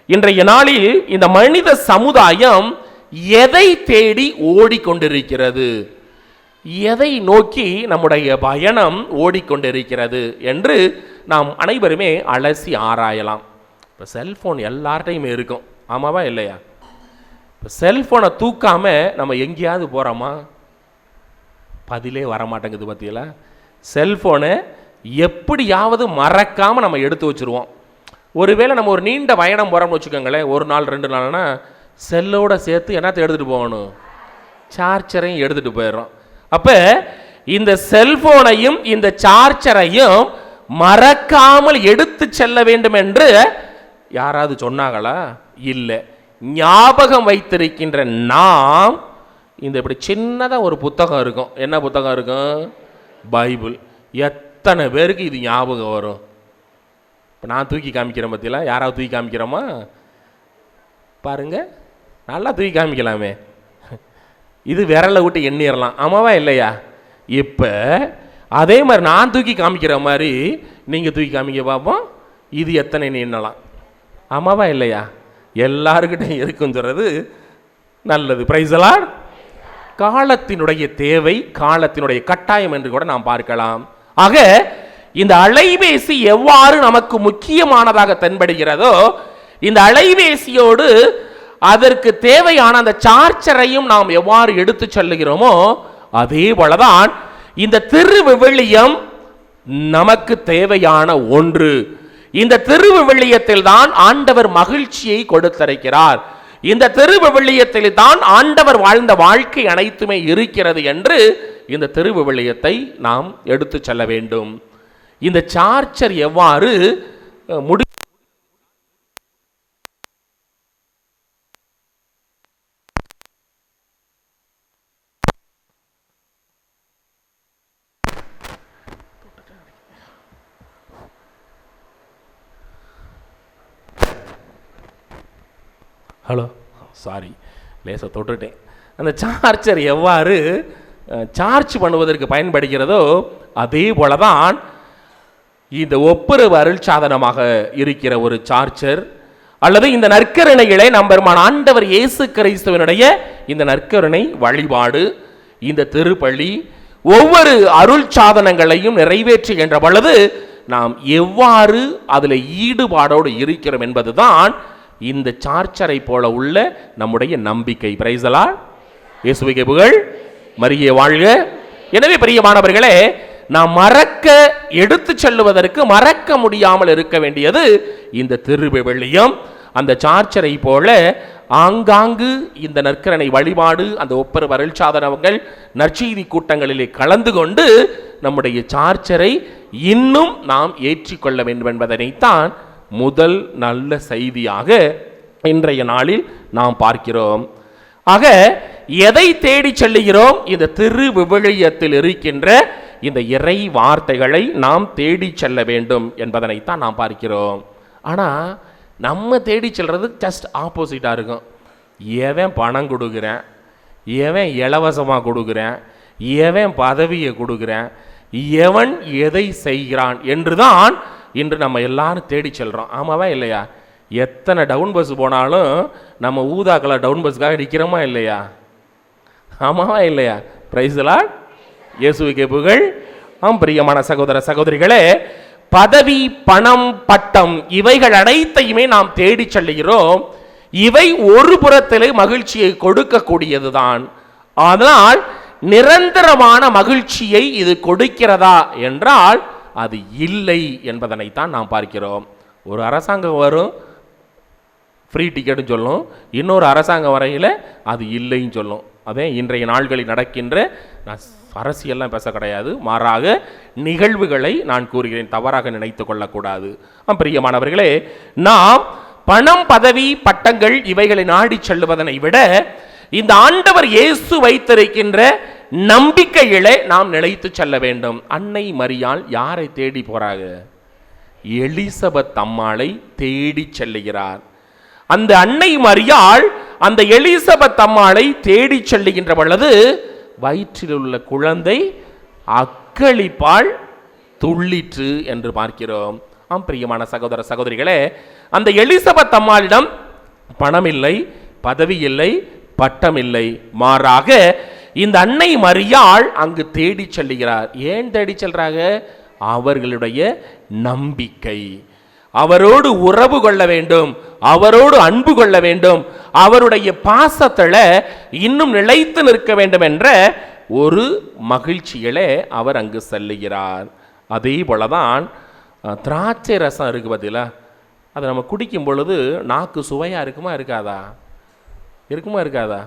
இன்றைய நாளில் இந்த மனித சமுதாயம் எதை தேடி ஓடிக்கொண்டிருக்கிறது, எதை நோக்கி நம்முடைய பயணம் ஓடிக்கொண்டிருக்கிறது என்று நாம் அனைவருமே அலசி ஆராயலாம். இப்போ செல்ஃபோன் எல்லார்ட்டையுமே இருக்கும், ஆமாவா இல்லையா? இப்போ செல்ஃபோனை தூக்காம நம்ம எங்கேயாவது போகிறோமா? பதிலே வரமாட்டேங்குது. பற்றியில செல்ஃபோனை எப்படியாவது மறக்காமல் நம்ம எடுத்து வச்சுருவோம். ஒருவேளை நம்ம ஒரு நீண்ட பயணம் போகிறோம்னு வச்சுக்கோங்களேன், 1 நாள் 2 நாள்னா செல்லோட சேர்த்து என்னத்தை எடுத்துகிட்டு போகணும்? சார்ஜரையும் எடுத்துகிட்டு போயிடுறோம். அப்போ இந்த செல்ஃபோனையும் இந்த சார்ஜரையும் மறக்காமல் எடுத்து செல்ல வேண்டும் என்று யாராவது சொன்னாங்களா? இல்லை. ஞாபகம் வைத்திருக்கின்ற நாம் இந்த இப்படி சின்னதாக ஒரு புத்தகம் இருக்கும். என்ன புத்தகம் இருக்கும்? பைபிள். எத்தனை பேருக்கு இது ஞாபகம் வரும்? இப்போ நான் தூக்கி காமிக்கிறேன் பற்றில, யாராவது தூக்கி காமிக்கிறோமா? பாருங்க, நல்லா தூக்கி காமிக்கலாமே. இது விரலை விட்டு எண்ணிடலாம், ஆமாவா இல்லையா? இப்போ அதே மாதிரி நான் தூக்கி காமிக்கிற மாதிரி நீங்கள் தூக்கி காமிக்க பார்ப்போம். இது எத்தனை எண்ணலாம், ஆமாவா இல்லையா? எல்லாருக்கிட்டையும் இருக்குன்னு சொல்கிறது நல்லது. Praise lord. காலத்தினுடைய தேவை, காலத்தினுடைய கட்டாயம் என்று கூட நாம் பார்க்கலாம். ஆக இந்த அலைபேசி எவ்வாறு நமக்கு முக்கியமானதாக தென்படுகிறதோ, இந்த அலைபேசியோடு அதற்கு தேவையான அந்த சார்ஜரையும் நாம் எவ்வாறு எடுத்து செல்லுகிறோமோ, அதே போலதான் இந்த திருவிவிலியம் நமக்கு தேவையான ஒன்று. இந்த திருவிவிலியத்தில் தான் ஆண்டவர் மகிழ்ச்சியை கொடுத்திருக்கிறார். இந்த திருவிவிலியத்தில் தான் ஆண்டவர் வாழ்ந்த வாழ்க்கை அனைத்துமே இருக்கிறது என்று இந்த திருவிவிலியத்தை நாம் எடுத்து செல்ல வேண்டும். இந்த சார்ஜர் எவ்வாறு ஹலோ சாரி லேசாக தொட்டுட்டேன். அந்த சார்ஜர் எவ்வாறு சார்ஜ் பண்ணுவதற்கு பயன்படுகிறதோ அதே போல தான் இந்த ஒப்புரவு அருள் சாதனமாக இருக்கிற ஒரு சார்ஜர் அல்லது இந்த நற்கருணைகளை நம்பெருமான் ஆண்டவர் இயேசு கிறிஸ்துவினுடைய இந்த நற்கருணை வழிபாடு, இந்த திருப்பலி, ஒவ்வொரு அருள் சாதனங்களையும் நிறைவேற்றுகின்ற பொழுது நாம் எவ்வாறு அதில் ஈடுபாடோடு இருக்கிறோம் என்பதுதான் இந்த சார்ஜரை போல உள்ள நம்முடைய நம்பிக்கை. Price the lord. இயேசுவுக்கே புகழ், மரியே வாழ்க. எனவே பிரியமானவர்களே, நாம் மறக்க எடுத்து செல்லுவதற்கு மறக்க முடியாமல் இருக்க வேண்டியது இந்த திருவிவிலியம். அந்த சார்ஜரை போல ஆங்காங்கு இந்த நற்கருணை வழிபாடு, அந்த ஒப்புரவு அருள் சாதனங்கள், நற்செய்தி கூட்டங்களிலே கலந்து கொண்டு நம்முடைய சார்ஜரை இன்னும் நாம் ஏற்றிக்கொள்ள வேண்டும் என்பதனைத்தான் முதல் நல்ல செய்தியாக இன்றைய நாளில் நாம் பார்க்கிறோம். ஆக எதை தேடி செல்லுகிறோம்? இந்த திருவிவிலியத்தில் இருக்கின்ற இந்த இறை வார்த்தைகளை நாம் தேடி செல்ல வேண்டும் என்பதனைத்தான் நாம் பார்க்கிறோம். ஆனால் நம்ம தேடி செல்றது ஜஸ்ட் ஆப்போசிட்டாக இருக்கும். எவன் பணம் கொடுக்குறேன், எவன் இலவசமாக கொடுக்குறேன், எவன் பதவியை கொடுக்குறேன், எவன் எதை செய்கிறான் என்றுதான் இன்று நம்ம எல்லாரும் தேடி செல்கிறோம், ஆமாவா இல்லையா? எத்தனை டவுன் பஸ் போனாலும் நம்ம ஊதா கலர் டவுன் பஸ்ஸுக்காக நிற்கிறோமா இல்லையா? ஆமாவா இல்லையா? Price the lord. இயேசுவுக்கே புகழ். ஆம் பிரியமான சகோதர சகோதரிகளே, பதவி, பணம், பட்டம் இவைகள் அனைத்தையுமே நாம் தேடி செல்கிறோம். இவை ஒரு புறத்திலே மகிழ்ச்சியை கொடுக்கக்கூடியதுதான். ஆனால் நிரந்தரமான மகிழ்ச்சியை இது கொடுக்கிறதா என்றால் அது இல்லை என்பதனைத்தான் நாம் பார்க்கிறோம். ஒரு அரசாங்கம் வரும், ஃப்ரீ டிக்கெட்னு சொல்லும், இன்னொரு அரசாங்கம் வரையில் அது இல்லைன்னு சொல்லும். அதே இன்றைய நாள்களில் நடக்கின்ற, நான் அரசியல்லாம் பேச கிடையாது, மாறாக நிகழ்வுகளை நான் கூறுகிறேன், தவறாக நினைத்து கொள்ளக்கூடாது. பிரியமானவர்களே, நாம் பணம், பதவி, பட்டங்கள் இவைகளை நாடி செல்லுவதனை விட இந்த ஆண்டவர் இயேசு வைத்திருக்கின்ற நம்பிக்கையிலே நாம் நிலைத்து செல்ல வேண்டும். அன்னை மரியாள் யாரை தேடி போறாங்க? எலிசபெத் அம்மாளை தேடி செல்லுகிறார். அந்த அன்னை மரியாள் அந்த எலிசபெத் அம்மாளை தேடி செல்லுகின்ற பொழுது வயிற்றில் உள்ள குழந்தை அக்களிப்பால் துள்ளிற்று என்று பார்க்கிறோம். பிரியமான சகோதர சகோதரிகளே, அந்த எலிசபெத் அம்மாளிடம் பணம் இல்லை, பதவி இல்லை, பட்டம் இல்லை, மாறாக இந்த அன்னை மரியாள் அங்கு தேடி செல்லுகிறார். ஏன் தேடி செல்றாங்க? அவர்களுடைய நம்பிக்கை. அவரோடு உறவு கொள்ள வேண்டும், அவரோடு அன்பு கொள்ள வேண்டும், அவருடைய பாசத்துல இன்னும் நிலைத்து நிற்க வேண்டும் என்ற ஒரு மகிழ்ச்சியிலே அவர் அங்கு செல்லுகிறார். அதே போலதான் திராட்சை ரசம் இருக்கு பார்த்தீங்களா, அதை நம்ம குடிக்கும் பொழுது நாக்கு சுவையா இருக்குமா இருக்காதா? இருக்குமா இருக்காதா?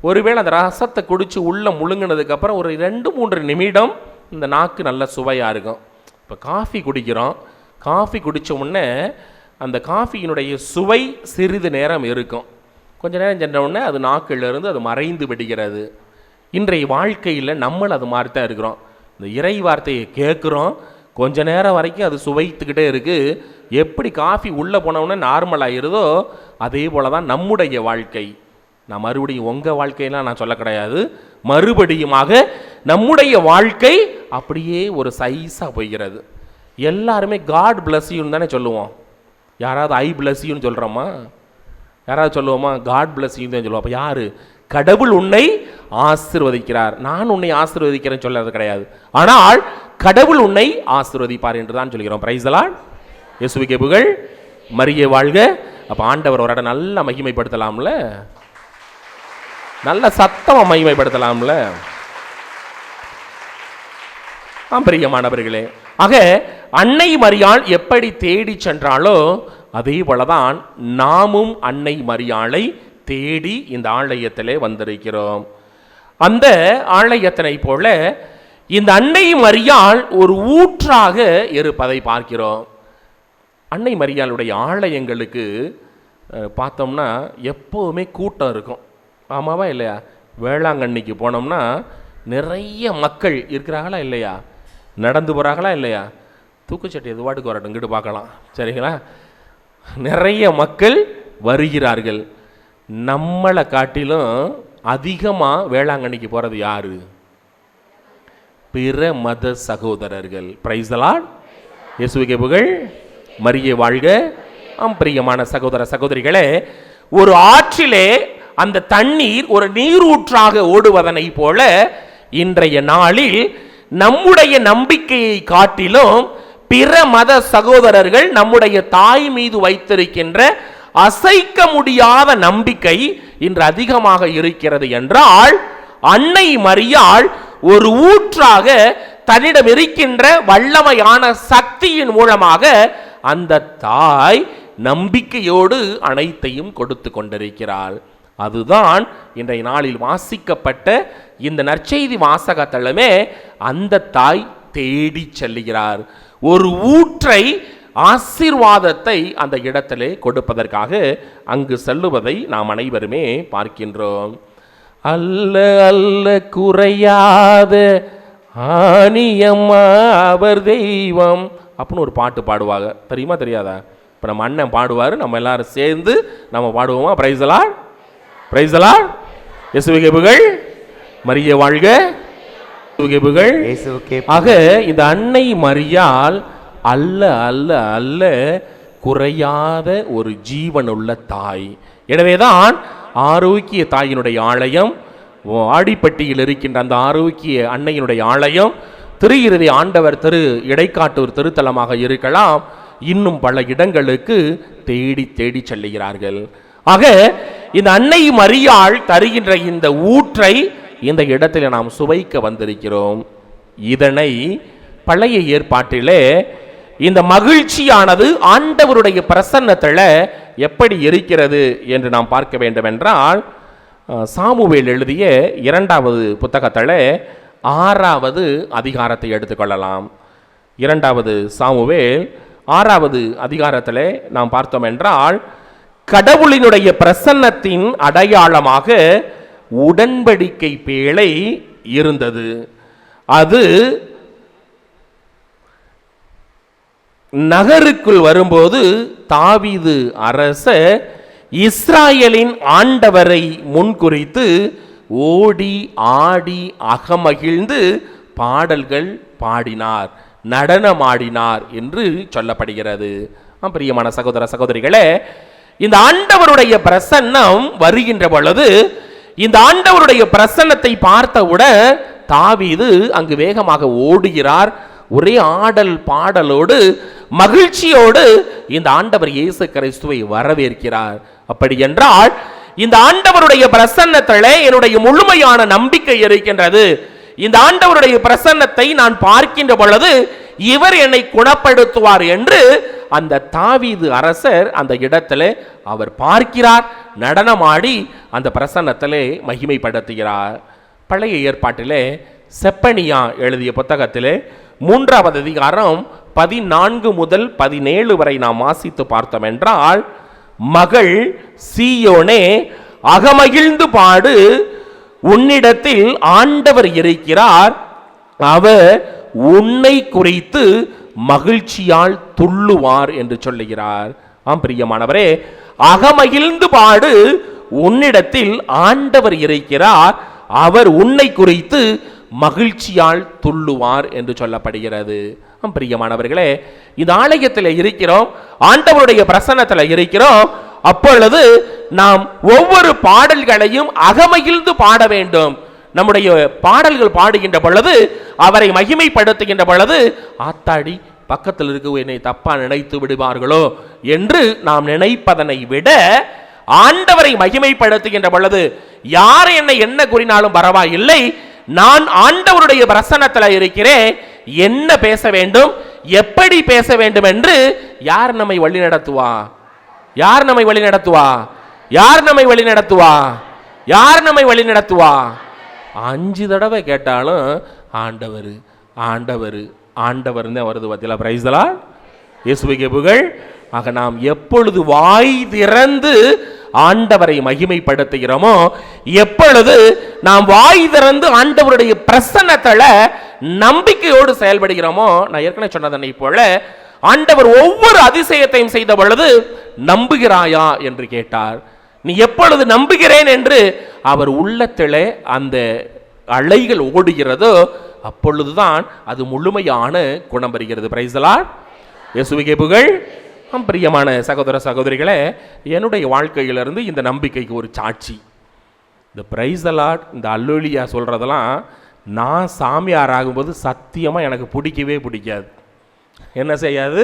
ஒருவேளை அந்த ரசத்தை குடிச்சு உள்ள முழுங்கினதுக்கு அப்புறம் ஒரு 2-3 நிமிடம் இந்த நாக்கு நல்ல சுவையா இருக்கும். இப்போ காஃபி குடிக்கிறோம், காஃபி குடித்த உடனே அந்த காஃபியினுடைய சுவை சிறிது நேரம் இருக்கும், கொஞ்ச நேரம் சென்ற உடனே அது நாக்கிலிருந்து அது மறைந்து விடுகிறது. இன்றைய வாழ்க்கையில் நம்மளும் அது மாதிரி தான் இருக்கிறோம். இந்த இறை வார்த்தையை கேட்குறோம், கொஞ்ச நேரம் வரைக்கும் அது சுவைத்துக்கிட்டே இருக்குது. எப்படி காஃபி உள்ளே போனவுடனே நார்மலாகிருதோ அதே போல் தான் நம்முடைய வாழ்க்கை. நான் மறுபடியும் உங்கள் வாழ்க்கையெல்லாம் நான் சொல்ல கிடையாது, மறுபடியுமாக நம்முடைய வாழ்க்கை அப்படியே ஒரு சைஸாக போய்கிறது. எல்லாருமே காட் பிளஸ் யூன்னு தானே சொல்லுவோம். யாராவது ஐ பிளஸ் யூன்னு சொல்கிறோமா? யாராவது சொல்லுவோமா? காட் பிளஸ் யூன்னு தான் சொல்லுவோம். அப்போ யார்? கடவுள் உன்னை ஆசீர்வதிக்கிறார். நான் உன்னை ஆசீர்வதிக்கிறேன்னு சொல்றது கிடையாது, ஆனால் கடவுள் உன்னை ஆசீர்வதிப்பார் என்று தான் சொல்கிறோம். Price the lord. இயேசுவுக்கே புகழ், மரியே வாழ்க. அப்போ ஆண்டவர் ஒரு இடம் நல்லா மகிமைப்படுத்தலாம்ல, நல்ல சத்தமாக மகிமைப்படுத்தலாம்ல. பிரியமானவர்களே, ஆக அன்னை மரியாள் எப்படி தேடி சென்றாலோ அதே போலதான் நாமும் அன்னை மரியாளை தேடி இந்த ஆலயத்திலே வந்திருக்கிறோம். அந்த ஆலயத்தினை போல இந்த அன்னை மரியாள் ஒரு ஊற்றாக இருப்பதை பார்க்கிறோம். அன்னை மரியாளுடைய ஆலயங்களுக்கு பார்த்தோம்னா எப்போவுமே கூட்டம் இருக்கும். ஆமாவா இல்லையா? வேளாங்கண்ணிக்கு போனோம்னா நிறைய மக்கள் இருக்கிறாங்களா இல்லையா? நடந்து போகிறாங்களா இல்லையா? தூக்குச்சட்டி எது வாட்டுக்கு வரட்டும், இங்கிட்டு பார்க்கலாம், சரிங்களா? நிறைய மக்கள் வருகிறார்கள். நம்மளை காட்டிலும் அதிகமாக வேளாங்கண்ணிக்கு போகிறது யாரு? பிற மத சகோதரர்கள். Price the lord. இயேசுவுக்கே புகழ், மரியே வாழ்க. பிரியமான சகோதர சகோதரிகளே, ஒரு ஆற்றிலே அந்த தண்ணீர் ஒரு நீரூற்றாக ஓடுவதனை போல இன்றைய நாளில் நம்முடைய நம்பிக்கையை காட்டிலும் பிற மத சகோதரர்கள் நம்முடைய தாய் மீது வைத்திருக்கின்ற அசைக்க முடியாத நம்பிக்கை இன்று அதிகமாக இருக்கிறது என்றால், அன்னை மரியாள் ஒரு ஊற்றாக தன்னிடம் இருக்கின்ற வல்லமையான சக்தியின் மூலமாக அந்த தாய் நம்பிக்கையோடு அனைத்தையும் கொடுத்து கொண்டிருக்கிறாள். அதுதான் இன்றைய நாளில் வாசிக்கப்பட்ட இந்த நற்செய்தி வாசகத்திலுமே அந்த தாய் தேடி செல்லுகிறார். ஒரு ஊற்றை, ஆசீர்வாதத்தை அந்த இடத்திலே கொடுப்பதற்காக அங்கு செல்லுவதை நாம் அனைவருமே பார்க்கின்றோம். அல்ல அல்ல குறையாத ஆணியம்மா அவர் தெய்வம் அப்படின்னு ஒரு பாட்டு பாடுவாங்க, தெரியுமா தெரியாதா? இப்போ நம்ம அண்ணன் பாடுவார், நம்ம எல்லாரும் சேர்ந்து நம்ம பாடுவோமா? Praise the lord, praise the lord. இயேசுவுக்கே புகழ், மரியே வாழ்க. ஆக இந்த அன்னை மரியாள் அல்ல அல்ல அல்ல குறையாத ஒரு ஜீவனுள்ள தாய். எனவேதான் ஆரோக்கிய தாயினுடைய ஆலயம், ஆடிப்பட்டியில் இருக்கின்ற அந்த ஆரோக்கிய அன்னையினுடைய ஆலயம் திரு இருதய ஆண்டவர் திரு இடைக்காட்டூர் திருத்தலமாக இருக்கலாம், இன்னும் பல இடங்களுக்கு தேடி தேடி செல்லுகிறார்கள். ஆக இந்த அன்னை மரியாள் தருகின்ற இந்த ஊற்றை இந்த இடத்தில் நாம் சுவைக்க வந்திருக்கிறோம். இதனை பழைய ஏற்பாட்டிலே இந்த மகிழ்ச்சியானது ஆண்டவருடைய பிரசன்னத்தில் எப்படி இருக்கிறது என்று நாம் பார்க்க வேண்டும் என்றால், சாமுவேல் எழுதிய 2வது புத்தகத்தில் 6வது அதிகாரத்தை எடுத்துக்கொள்ளலாம். 2வது சாமுவேல் 6வது அதிகாரத்தில் நாம் பார்த்தோம் என்றால், கடவுளினுடைய பிரசன்னத்தின் அடையாளமாக உடன்படிக்கை பேழை இருந்தது. அது நகருக்குள் வரும்போது தாவீது அரசர் இஸ்ராயலின் ஆண்டவரை முன்குறித்து ஓடி ஆடி அகமகிழ்ந்து பாடல்கள் பாடினார், நடனமாடினார் என்று சொல்லப்படுகிறது. பிரியமான சகோதர சகோதரிகளே, இந்த ஆண்டவருடைய பிரசன்னம் வருகின்ற பொழுது, இந்த ஆண்டவருடைய பிரசன்னத்தை பார்த்தவுடன் தாவீது அங்கு வேகமாக ஓடுகிறார். ஒரே ஆடல் பாடலோடு மகிழ்ச்சியோடு இந்த ஆண்டவர் இயேசு கிறிஸ்துவை வரவேற்கிறார். அப்படி என்றால் இந்த ஆண்டவருடைய பிரசன்னத்திலே என்னுடைய முழுமையான நம்பிக்கை இருக்கின்றது. இந்த ஆண்டவருடைய பிரசன்னத்தை நான் பார்க்கின்ற பொழுது இவர் என்னை குணப்படுத்துவார் என்று அந்த தாவீது அரசர் அந்த இடத்திலே அவர் பார்க்கிறார், நடனமாடி அந்த பிரசன்னத்திலே மகிமைப்படுத்துகிறார். பழைய ஏற்பாட்டிலே செப்பனியா எழுதிய புத்தகத்திலே 3வது அதிகாரம் 14 முதல் 17 வரை நாம் வாசித்து பார்த்தோம் என்றால், மகள் சீயோனே அகமகிழ்ந்து பாடு, உன்னிடத்தில் ஆண்டவர் இருக்கிறார், அவர் உன்னை குறித்து மகிழ்ச்சியால் துள்ளுவார் என்று சொல்லுகிறார். ஆம் பிரியமானவரே, அகமகிழ்ந்து பாடு, உன்னிடத்தில் ஆண்டவர் இருக்கிறார், அவர் உன்னை குறித்து மகிழ்ச்சியால் துள்ளுவார் என்று சொல்லப்படுகிறது. பிரியமானவர்களே, இந்த ஆலயத்தில் இருக்கிறோம், ஆண்டவருடைய பிரசன்னத்தில் இருக்கிறோம். அப்பொழுது நாம் ஒவ்வொரு பாடல்களையும் அகமகிழ்ந்து பாட வேண்டும். நம்முடைய பாடல்கள் பாடுகின்ற பொழுது, அவரை மகிமைப்படுத்துகின்ற பொழுது, ஆத்தாடி பக்கத்தில் இருக்க என்னை தப்பா நினைத்து விடுவார்களோ என்று நாம் நினைப்பதனை விட, ஆண்டவரை மகிமைப்படுத்துகின்ற பொழுது யார் என்னை என்ன கூறினாலும் பரவாயில்லை, நான் ஆண்டவருடைய பிரசன்னத்தில் இருக்கிறேன், என்ன பேச வேண்டும், எப்படி பேச வேண்டும் என்று யார் நம்மை வழி நடத்துவா? யார் நம்மை வழி நடத்துவா? யார் நம்மை வழி நடத்துவா? யார் நம்மை வழி நடத்துவா? 5 தடவை கேட்டாலும் ஆண்டவர் ஆண்டவர் ஆண்டவர் தான் வருது. பார்த்தீங்களா? பிரைஸ் தி லார்ட், இயேசுவுக்கே புகழ். ஆக நாம் எப்பொழுது வாய் திறந்து ஆண்டவரை மகிமைப்படுத்துகிறோமோ, எப்பொழுது நாம் வாய் திறந்து ஆண்டவருடைய பிரசன்னத்துல நம்பிக்கையோடு செயல்படுகிறோமோ, நான் ஏற்கனவே சொன்னதனை போல ஆண்டவர் ஒவ்வொரு அதிசயத்தையும் செய்த பொழுது நம்புகிறாயா என்று கேட்டார். நீ எப்பொழுது நம்புகிறேன் என்று அவர் உள்ளத்திலே அந்த அலைகள் ஓடுகிறதோ, அப்பொழுதுதான் அது முழுமையான குணம் பெறுகிறது. பிரைஸ் தி லார்ட், இயேசுவுக்கே புகழ். பிரியமான சகோதர சகோதரிகளே, என்னுடைய வாழ்க்கையிலிருந்து இந்த நம்பிக்கைக்கு ஒரு சாட்சி. இந்த பிரைஸ் தி லார்ட், இந்த அல்லேலூயா சொல்றதெல்லாம் நான் சாமியார் ஆகும்போது சத்தியமாக எனக்கு பிடிக்கவே பிடிக்காது. என்ன செய்யாது?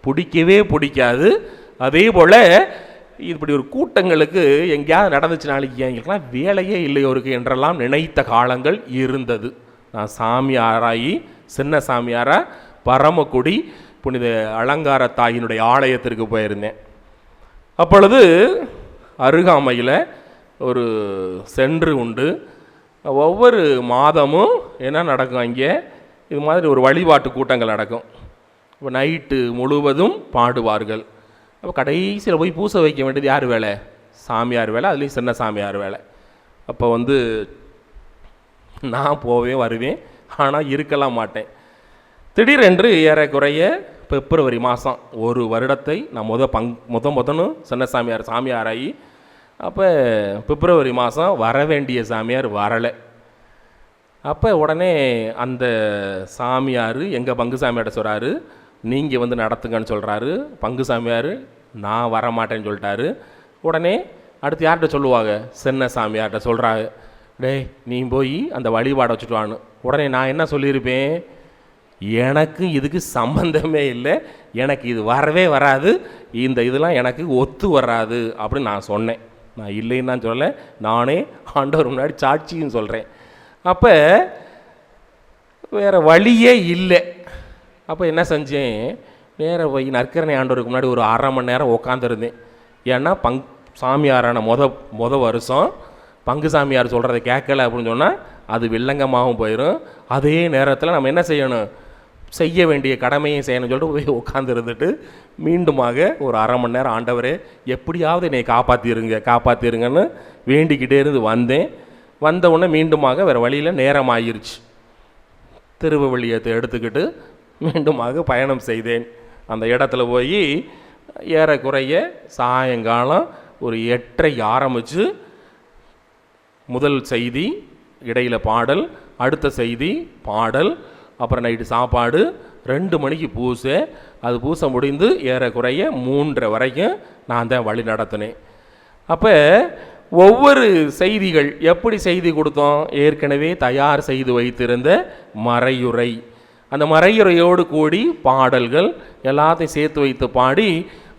பிடிக்கவே பிடிக்காது. அதே போல் இப்படி ஒரு கூட்டங்களுக்கு எங்கேயாவது நடந்துச்சுனாலும் எங்களுக்கெல்லாம் வேலையே இல்லையோருக்கு என்றெல்லாம் நினைத்த காலங்கள் இருந்தது. நான் சாமியாராகி சின்ன சாமியாரா பரமக்குடி புனித அலங்கார தாயினுடைய ஆலயத்திற்கு போயிருந்தேன். அப்பொழுது அருகாமையில் ஒரு சென்று உண்டு. ஒவ்வொரு மாதமும் என்ன நடக்கும், அங்கே இது மாதிரி ஒரு வழிபாட்டு கூட்டங்கள் நடக்கும். இப்போ நைட்டு முழுவதும் பாடுவார்கள். அப்போ கடைசியில் போய் பூசை வைக்க வேண்டியது யார் வேலை? சாமியார் வேலை. அதுலேயும் சின்ன சாமியார் வேலை. அப்போ நான் போவேன் வருவேன், ஆனால் இருக்கலாம் மாட்டேன். திடீரென்று ஏறக்குறைய பிப்ரவரி மாதம் ஒரு வருடத்தை நான் முதன்னு சின்ன சாமியாராகி, அப்போ பிப்ரவரி மாதம் வர வேண்டிய சாமியார் வரலை. அப்போ உடனே அந்த சாமியார் எங்கள் பங்கு சாமியார்ட்ட சொல்கிறாரு, நீங்கள் நடத்துங்கன்னு சொல்கிறாரு. பங்கு சாமியார் நான் வரமாட்டேன்னு சொல்லிட்டாரு. உடனே அடுத்து யார்கிட்ட சொல்லுவாங்க? சின்ன சாமியார்கிட்ட சொல்கிறாங்க, டேய் நீ போய் அந்த வழிபாடை வச்சுட்டு வான்னு. உடனே நான் என்ன சொல்லியிருப்பேன்? எனக்கு இதுக்கு சம்பந்தமே இல்லை, எனக்கு இது வரவே வராது, இந்த இதெல்லாம் எனக்கு ஒத்து வராது அப்படின்னு நான் சொன்னேன். நான் இல்லைன்னு நான் சொல்லலை, நானே ஆண்டவர் முன்னாடி சாட்சியும் சொல்கிறேன். அப்போ வேறு வழியே இல்லை. அப்போ என்ன செஞ்சேன்? நேராக போய் நற்கரணை ஆண்டவருக்கு முன்னாடி ஒரு 1/2 மணி நேரம் உட்காந்துருந்தேன். ஏன்னா சாமியாரான முத வருஷம் பங்கு சாமியார் சொல்கிறத கேட்கலை அப்படின்னு சொன்னால் அது வில்லங்கமாகவும் போயிடும். அதே நேரத்தில் நம்ம என்ன செய்யணும்? செய்ய வேண்டிய கடமையை செய்யணும்னு சொல்லிட்டு போய் உட்காந்துருந்துட்டு மீண்டுமாக ஒரு 1/2 மணி நேரம் ஆண்டவரே எப்படியாவது என்னை காப்பாற்றிருங்கன்னு வேண்டிக்கிட்டே இருந்து வந்தேன். வந்த உடனே மீண்டுமாக வேறு வழியில் நேரம் ஆகிருச்சு. திருவள்ளியத்தை எடுத்துக்கிட்டு மீண்டுமாக பயணம் செய்தேன். அந்த இடத்துல போய் ஏறக்குறைய சாயங்காலம் ஒரு 8:30 ஆரம்பித்து முதல் செய்தி, இடையில் பாடல், அடுத்த செய்தி பாடல், அப்புறம் நைட்டு சாப்பாடு, 2 மணிக்கு பூசை. அது பூசை முடிந்து ஏறக்குறைய 3:30 வரைக்கும் நான் தான் வழி நடத்தினேன். அப்போ ஒவ்வொரு செய்திகள் எப்படி செய்தி கொடுத்தோம்? ஏற்கனவே தயார் செய்து வைத்திருந்த மறையுரை, அந்த மறையுரையோடு கூடி பாடல்கள் எல்லாத்தையும் சேர்த்து வைத்து பாடி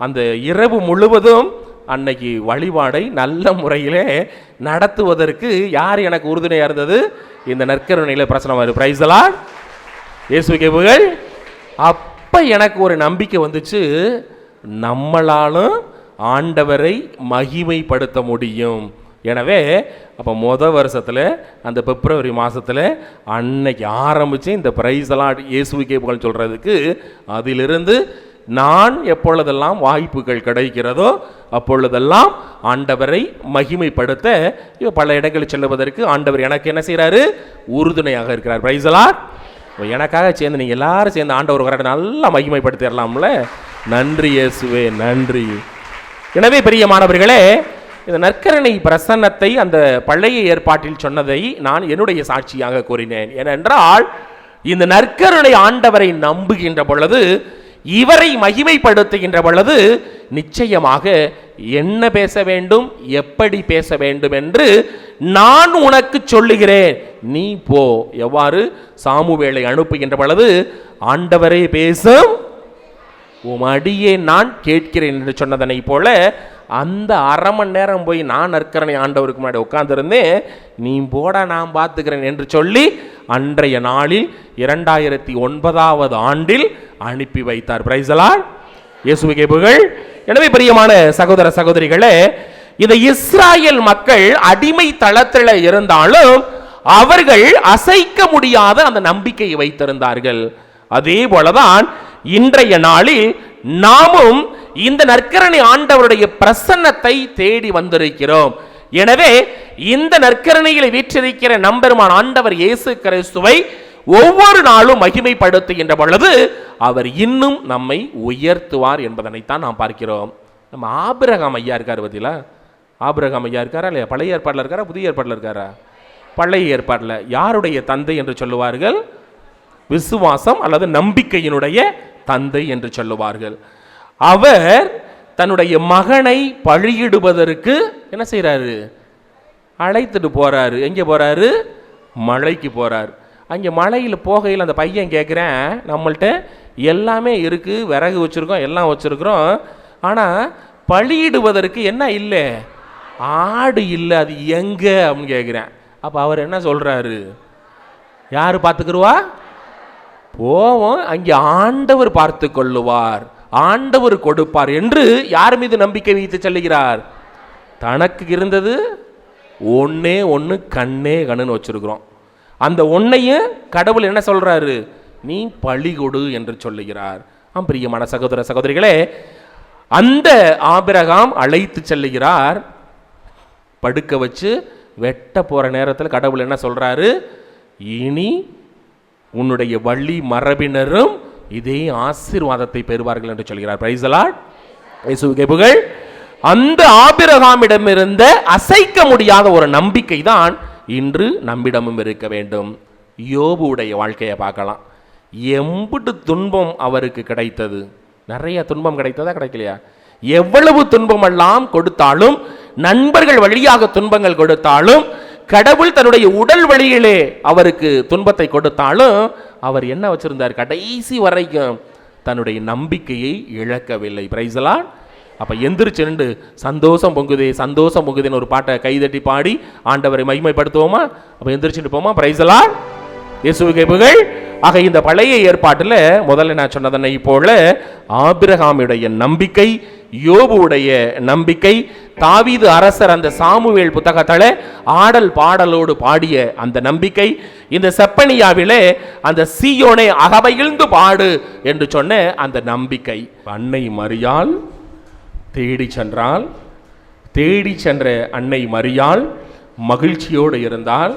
அந்த இரவு முழுவதும் அன்னைக்கு வழிபாடை நல்ல முறையிலே நடத்துவதற்கு யார் எனக்கு உறுதுணையாக இருந்தது? இந்த நற்கருணையில் பிரசனமாக பிரைஸ் தி லார்ட், இயேசுவுக்கே புகழ். அப்போ எனக்கு ஒரு நம்பிக்கை வந்துச்சு, நம்மளாலும் ஆண்டவரை மகிமைப்படுத்த முடியும். எனவே அப்போ வருஷத்தில் அந்த பிப்ரவரி மாதத்தில் அன்னைக்கு ஆரம்பித்து இந்த பிரைஸ் தி லார்ட் இயேசுவுக்கே புகழ் சொல்கிறதுக்கு அதிலிருந்து நான் எப்பொழுதெல்லாம் வாய்ப்புகள் கிடைக்கிறதோ அப்பொழுதெல்லாம் ஆண்டவரை மகிமைப்படுத்த பல இடங்களில் செல்லுவதற்கு ஆண்டவர் எனக்கு என்ன செய்கிறாரு? உறுதுணையாக இருக்கிறார். Price the Lord. எனக்காக சேர்ந்து நீங்கள் எல்லாரும் சேர்ந்து ஆண்டவர் ஒரு நல்லா மகிமைப்படுத்திடலாம்ல. நன்றி இயேசுவே, நன்றி. எனவே பிரியமானவர்களே, இந்த நற்கருணை பிரசன்னத்தை அந்த பழைய ஏற்பாட்டில் சொன்னதை நான் என்னுடைய சாட்சியாக கூறினேன். ஏனென்றால் இந்த நற்கருணை ஆண்டவரை நம்புகின்ற பொழுது, இவரை மகிமைப்படுத்துகின்ற பொழுது நிச்சயமாக என்ன பேச வேண்டும், எப்படி பேச வேண்டும் என்று நான் உனக்கு சொல்லுகிறேன், நீ போ. எவ்வாறு? சாமுவேலை அனுப்புகின்ற பொழுது ஆண்டவரே பேசும், உம் அடியே நான் கேட்கிறேன் என்று சொன்னதனை போல அந்த அரை மணி நேரம் போய் நான் நற்கருணை ஆண்டவருக்கு முன்னாடி உட்கார்ந்திருந்தேன். நீ போட நான் பார்த்துக்கிறேன் என்று சொல்லி அன்றைய நாளில் 2009 ஆண்டில் அனுப்பி வைத்தார். Price the lord. இயேசுவுக்கே புகழ். எனவே பிரியமான சகோதர சகோதரிகளே, இந்த இஸ்ராயேல் மக்கள் அடிமை தளத்தில் இருந்தாலும் அவர்கள் அசைக்க முடியாத அந்த நம்பிக்கையை வைத்திருந்தார்கள். அதே போலதான் இன்றைய நாளில் நாமும் இந்த நற்கருணை ஆண்டவருடைய பிரசன்னத்தை தேடி வந்திருக்கிறோம். எனவே இந்த நற்கருணையில் வீற்றிருக்கிற நம்பெருமான் ஆண்டவர் இயேசு கிறிஸ்துவை ஒவ்வொரு நாளும் மகிமைப்படுத்துகின்ற பொழுது அவர் இன்னும் நம்மை உயர்த்துவார் என்பதனைத்தான் நாம் பார்க்கிறோம். நம்ம ஆபிரகாம் ஐயா இருக்கார் பத்தியா? ஆபிரகாம் ஐயா இருக்காரா இல்லையா? பழைய ஏற்பாட்டில் இருக்காரா, புதிய ஏற்பாட்டில் இருக்காரா? பழைய ஏற்பாட்டில். யாருடைய தந்தை என்று சொல்லுவார்கள்? விசுவாசம் அல்லது நம்பிக்கையினுடைய தந்தை என்று சொல்லுவார்கள். அவர் தன்னுடைய மகனை பழியிடுவதற்கு என்ன செய்யறாரு? அழைத்துட்டு போறாரு. எங்கே போறாரு? மலைக்கு போறார். அங்கே மலையில் போகையில் அந்த பையன் கேட்குறேன், நம்மள்கிட்ட எல்லாமே இருக்கு, விறகு வச்சிருக்கோம், எல்லாம் வச்சிருக்கிறோம், ஆனால் பழியிடுவதற்கு என்ன இல்லை? ஆடு இல்லை, அது எங்க அப்படின்னு கேட்குறேன். அப்போ அவர் என்ன சொல்றாரு? யாரு பார்த்துக்குருவா? போவோம், அங்கே ஆண்டவர் பார்த்து கொள்ளுவார், ஆண்டவர் கொடுப்பார் என்று யார் மீது நம்பிக்கை வைத்து செல்லுகிறார்? தனக்கு இருந்தது ஒன்னே ஒன்று, கண்ணே கண்ணுன்னு வச்சிருக்கிறோம். அந்த ஒன்னையும் கடவுள் என்ன சொல்றாரு? நீ பழி கொடு என்று சொல்லுகிறார். பிரியமான சகோதர சகோதரிகளே, அந்த ஆபிரகாம் அழைத்து செல்லுகிறார். படுக்க வச்சு வெட்ட போற நேரத்தில் கடவுள் என்ன சொல்றாரு? இனி உன்னுடைய வள்ளி மரபினரும் இதே ஆசீர்வாதத்தை பெறுவார்கள் என்று சொல்கிறார். Price the lord. இயேசுவுக்கே புகழ். அந்த ஆபிரகாமிடம் இருந்த அசைக்க முடியாத ஒரு நம்பிக்கை தான் இன்று நம்மிடமும் இருக்க வேண்டும். யோபுடைய வாழ்க்கையை பார்க்கலாம். எம்புட்டு துன்பம் அவருக்கு கிடைத்தது. நிறைய துன்பம் கிடைத்ததா, கிடைக்கலையா? எவ்வளவு துன்பமெல்லாம் கொடுத்தாலும், நண்பர்கள் வழியாக துன்பங்கள் கொடுத்தாலும், கடவுள் தன்னுடைய உடல் வழியிலே அவருக்கு துன்பத்தை கொடுத்தாலும், அவர் என்ன வச்சிருந்தார்? கடைசி வரைக்கும் தன்னுடைய நம்பிக்கையை இழக்கவில்லை. Price the Lord. அப்ப எந்திரிச்சு நின்று சந்தோஷம் பொங்குதே, சந்தோஷம் பொங்குதேன்னு ஒரு பாட்டை கைதட்டி பாடி ஆண்டவரை மகிமைப்படுத்துவோமா? அப்ப எந்திரிச்சுட்டு போமா? Price the lord. இயேசுவுக்கே புகழ். ஆக இந்த பழைய ஏற்பாட்டில் முதல்ல நான் சொன்னதனை போல ஆபிரகாமுடைய நம்பிக்கை, யோபுடைய நம்பிக்கை, தாவீது அரசர் அந்த சாமுவேல் புத்தகத்தில் ஆடல் பாடலோடு பாடிய அந்த நம்பிக்கை, இந்த செப்பனியாவிலே அந்த சீயோனை அகமகிழ்ந்து பாடு என்று சொன்ன அந்த நம்பிக்கை. அன்னை மரியாள் தேடி சென்றால், தேடி சென்ற அன்னை மரியாள் மகிழ்ச்சியோடு இருந்தால்,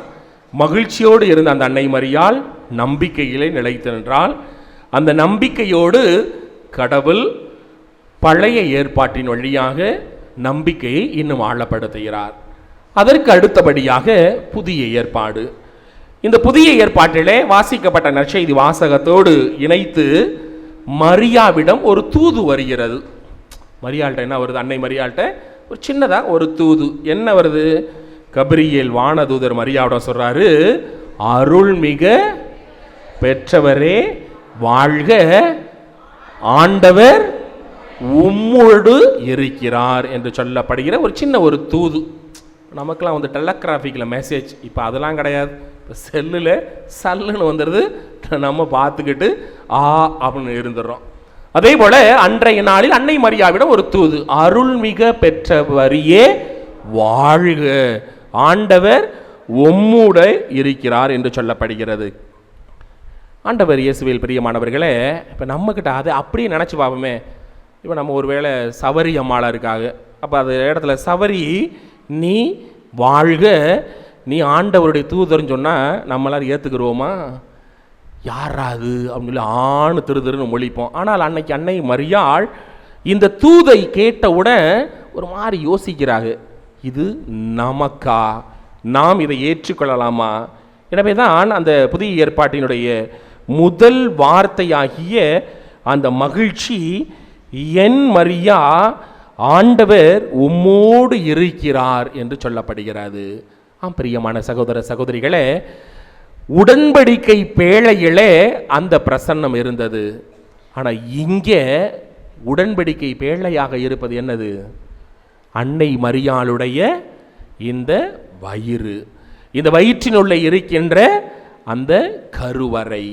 மகிழ்ச்சியோடு இருந்த அந்த அன்னை மரியாள் நம்பிக்கையிலே நிலைத்து நின்றால், அந்த நம்பிக்கையோடு கடவுள் பழைய ஏற்பாட்டின் வழியாக நம்பிக்கையை இன்னும் ஆழப்படுத்துகிறார். அதற்கு அடுத்தபடியாக புதிய ஏற்பாடு. இந்த புதிய ஏற்பாட்டிலே வாசிக்கப்பட்ட நற்செய்தி வாசகத்தோடு இணைத்து மரியாவிடம் ஒரு தூது வருகிறது. மரியாள்கிட்ட என்ன வருது? அன்னை மரியாள்கிட்ட ஒரு சின்னதாக ஒரு தூது என்ன வருது? கபிரியேல் வானதூதர் மரியாவிடம் சொல்றாரு, அருள்மிக பெற்றவரே வாழ்க, ஆண்டவர் உம்மோடு இருக்கிறார் என்று சொல்லப்படுகிற ஒரு சின்ன ஒரு தூது. நமக்கெல்லாம் வந்து டெலகிராஃபிக்கில் மெசேஜ், இப்போ அதெல்லாம் கிடையாது. இப்போ செல்லில் சல்லுன்னு வந்துடுது, நம்ம பார்த்துக்கிட்டு அப்படின்னு இருந்துடுறோம். அதே போல அன்றைய நாளில் அன்னை மரியாவிடம் ஒரு தூது, அருள்மிக பெற்றவரியே வாழ்க, ஆண்டவர் உம்மோடு இருக்கிறார் என்று சொல்லப்படுகிறது. ஆண்டவர் இயேசுவில் பிரியமானவர்களே, இப்போ நம்மக்கிட்ட அதை அப்படியே நினச்சி பார்ப்போமே. இப்போ நம்ம ஒரு வேளை சவரி அம்மாளாக இருக்காங்க. அப்போ அது இடத்துல சவரி நீ வாழ்க, நீ ஆண்டவருடைய தூதர்ன்னு சொன்னால் நம்மளால் ஏற்றுக்குருவோமா? யாராது அப்படின்னு சொல்லி ஆணு திருன்னு மொழிப்போம். ஆனால் அன்னைக்கு அன்னை மரியாள் இந்த தூதை கேட்டவுடன் ஒரு மாதிரி யோசிக்கிறாங்க, இது நமக்கா, நாம் இதை ஏற்றுக்கொள்ளலாமா? எனவே தான் அந்த புதிய ஏற்பாட்டினுடைய முதல் வார்த்தையாகிய அந்த மகிழ்ச்சி, என் மரியா ஆண்டவர் உம்மோடு இருக்கிறார் என்று சொல்லப்படுகிறது. பிரியமான சகோதர சகோதரிகளே, உடன்படிக்கை பேழையிலே அந்த பிரசன்னம் இருந்தது. ஆனால் இங்கே உடன்படிக்கை பேழையாக இருப்பது என்னது? அன்னை மரியாளுடைய இந்த வயிறு, இந்த வயிற்றினுள்ளே இருக்கின்ற அந்த கருவறை.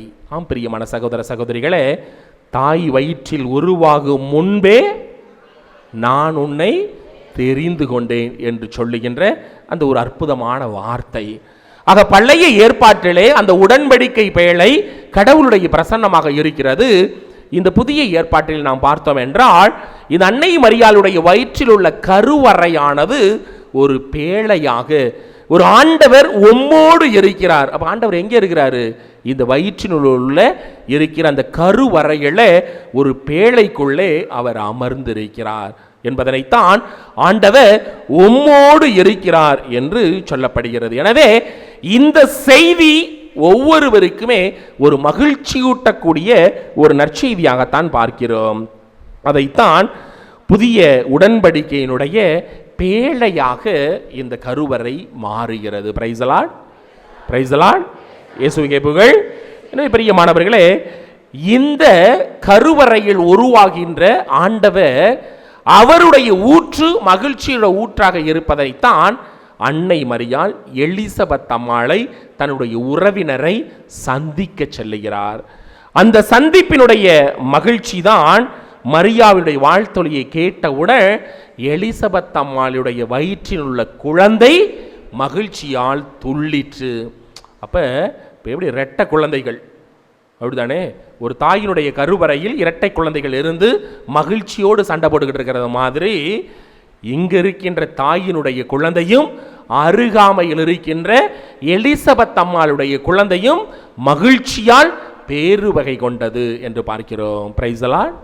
பிரியமான சகோதர சகோதரிகளே, தாய் வயிற்றில் உருவாகும் முன்பே நான் உன்னை தெரிந்து கொண்டேன் என்று சொல்லுகின்ற அந்த ஒரு அற்புதமான வார்த்தை. ஆக பழைய ஏற்பாட்டிலே அந்த உடன்படிக்கை பேழை கடவுளுடைய பிரசன்னமாக இருக்கிறது. இந்த புதிய ஏற்பாட்டில் நாம் பார்த்தோம் என்றால் இந்த அன்னை மரியாளுடைய வயிற்றில் உள்ள கருவறையானது ஒரு பேழையாக, ஒரு ஆண்டவர் உம்மோடு இருக்கிறார். அப்ப ஆண்டவர் எங்கே இருக்கிறாரு? இந்த வயிற்றினுள்ள இருக்கிற அந்த கருவறையில ஒரு பேழைக்குள்ளே அவர் அமர்ந்திருக்கிறார் என்பதனைத்தான் ஆண்டவர் உம்மோடு இருக்கிறார் என்று சொல்லப்படுகிறது. எனவே இந்த செய்தி ஒவ்வொருவருக்குமே ஒரு மகிழ்ச்சியூட்டக்கூடிய ஒரு நற்செய்தியாகத்தான் பார்க்கிறோம். அதைத்தான் புதிய உடன்படிக்கையினுடைய பேழையாக இந்த கருவறை மாறுகிறது. Price the lord, praise the lord, இயேசுவுக்கே புகழ். எனவே பிரியமானவர்களே, இந்த கருவறையில் உருவாகின்ற ஆண்டவர் அவருடைய ஊற்று மகிழ்ச்சியோட ஊற்றாக இருப்பதைத்தான் அன்னை மரியாள் எலிசபெத் அம்மாளை தன்னுடைய உறவினரை சந்திக்க செல்லுகிறார். அந்த சந்திப்பினுடைய மகிழ்ச்சி தான் மரியாவுடைய வாழ்த்தொலியை கேட்டவுடன் எலிசபெத் அம்மாளுடைய வயிற்றில் உள்ள குழந்தை மகிழ்ச்சியால் துள்ளிற்று. அப்போ எப்படி இரட்டை குழந்தைகள் அப்படிதானே, ஒரு தாயினுடைய கருவறையில் இரட்டை குழந்தைகள் இருந்து மகிழ்ச்சியோடு சண்டை போட்டுக்கிட்டு இருக்கிறது மாதிரி இங்க இருக்கின்ற தாயினுடைய குழந்தையும் அருகாமையில் இருக்கின்ற எலிசபெத் அம்மாளுடைய குழந்தையும் மகிழ்ச்சியால் பேரு வகை கொண்டது என்று பார்க்கிறோம். பிரைஸ் தி லார்ட்,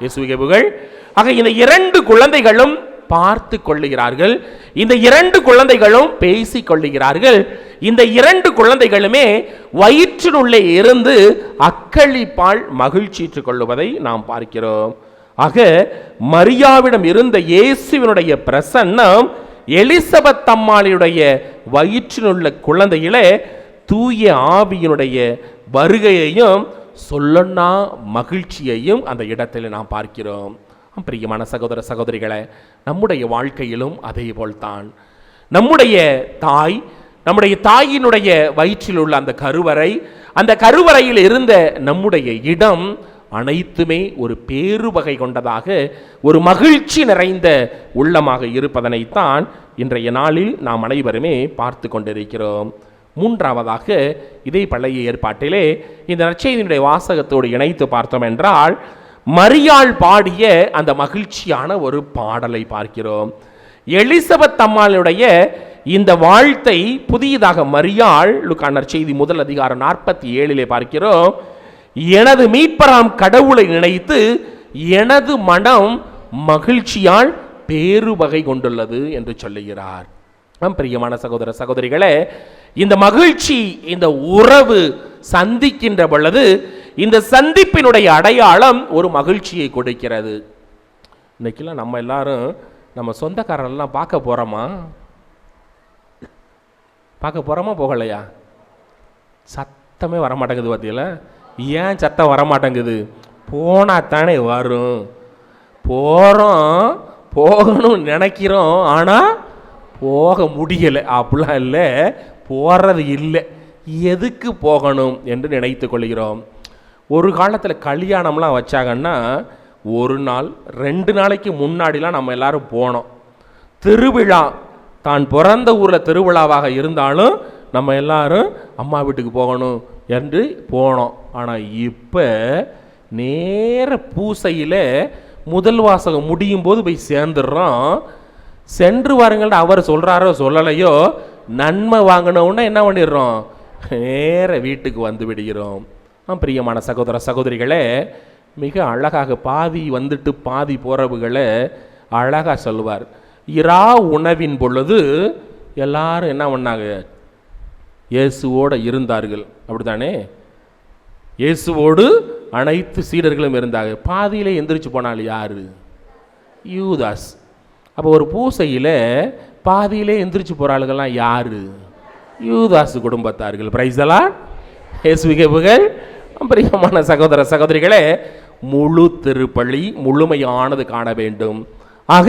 இயேசுவுக்கே புகழ். ஆக இந்த இரண்டு குழந்தைகளும் பார்த்து கொள்ளுகிறார்கள், இந்த இரண்டு குழந்தைகளும் பேசிக் கொள்ளுகிறார்கள். இந்த இரண்டு குழந்தைகளுமே வயிற்றினுள்ளே இருந்து அக்களிப்பால் மகிழ்ச்சிற்று கொள்ளுவதை நாம் பார்க்கிறோம். ஆக மரியாவிடம் இருந்த இயேசுவினுடைய பிரசன்னம் எலிசபெத் அம்மாளுடைய வயிற்றினுள்ள குழந்தையிலே தூய ஆவியினுடைய வருகையையும் சொல்லனா மகிழ்ச்சியையும் அந்த இடத்தில் நாம் பார்க்கிறோம். பிரியமான சகோதர சகோதரிகளே, நம்முடைய வாழ்க்கையிலும் அதே போல்தான். நம்முடைய தாயினுடைய வயிற்றில் உள்ள அந்த கருவறை, அந்த கருவறையில் இருந்த நம்முடைய இடம் அனைத்துமே ஒரு பேரு வகை கொண்டதாக, ஒரு மகிழ்ச்சி நிறைந்த உள்ளமாக இருப்பதனைத்தான் இன்றைய நாளில் நாம் அனைவருமே பார்த்து கொண்டிருக்கிறோம். மூன்றாவதாக, இதே பழைய ஏற்பாட்டிலே இந்த நற்செய்தியினுடைய வாசகத்தோடு இணைத்து பார்த்தோம் என்றால் மரியாள் பாடிய அந்த மகிழ்ச்சியான ஒரு பாடலை பார்க்கிறோம். எலிசபெத் அம்மாளுடைய இந்த வாழ்த்தை புதியதாக மரியாள் லூக்கா நற்செய்தி முதல் அதிகாரம் 47 பார்க்கிறோம். எனது மீட்பராம் கடவுளை நினைத்து எனது மனம் மகிழ்ச்சியால் பேரு வகை கொண்டுள்ளது என்று சொல்லுகிறார். பிரியமான சகோதர சகோதரிகளே, இந்த மகிழ்ச்சி, இந்த உறவு சந்திக்கின்ற பொழுது இந்த சந்திப்பினுடைய அடையாளம் ஒரு மகிழ்ச்சியை கொடுக்கிறது. இன்னைக்கெல்லாம் நம்ம எல்லாரும் நம்ம சொந்தக்காரெல்லாம் பார்க்க போகிறோமா போகலையா? சத்தமே வரமாட்டேங்குது. பார்த்தீங்களா? ஏன் சத்தம் வரமாட்டேங்குது? போனால் தானே வரும். போகணும்னு நினைக்கிறோம், ஆனால் போக முடியலை. அப்படிலாம் இல்லை, போகிறது இல்லை. எதுக்கு போகணும் என்று நினைத்து கொள்கிறோம். ஒரு காலத்தில் கல்யாணம்லாம் வச்சாங்கன்னா ஒரு நாள் 2 நாளைக்கு முன்னாடிலாம் நம்ம எல்லாரும் போனோம். திருவிழா, தான் பிறந்த ஊரில் திருவிழாவாக இருந்தாலும் நம்ம எல்லாரும் அம்மா வீட்டுக்கு போகணும் என்று போனோம். ஆனால் இப்போ நேர பூசையில் முதல் வாசகம் முடியும் போது போய் சேர்ந்துடுறோம். சென்று வாருங்கள்ட்ட அவர் சொல்கிறாரோ சொல்லலையோ, நன்மை வாங்கினோன்னா என்ன பண்ணிடுறோம், நேர வீட்டுக்கு வந்து விடுகிறோம். பிரியமான சகோதர சகோதரிகளே, மிக அழகாக பாதி வந்துட்டு பாதி போறவுகளை அழகாக சொல்லுவார். இரா உணவின் பொழுது எல்லாரும் என்ன பண்ணாங்க, இயேசுவோடு இருந்தார்கள். அப்படித்தானே, இயேசுவோடு அனைத்து சீடர்களும் இருந்தாங்க. பாதியிலே எந்திரிச்சு போனால் யாரு, யூதாஸ். அப்போ ஒரு பூசையில் பாதியிலே எந்திரிச்சு போகிற ஆளுகள்லாம் யாரு, யூதாஸ் குடும்பத்தார்கள். பிரைஸ் தி லார்ட், இயேசுவுக்கே புகழ். பிரியமான சகோதர சகோதரிகளே, முழு திருப்பலி முழுமையானது காண வேண்டும். ஆக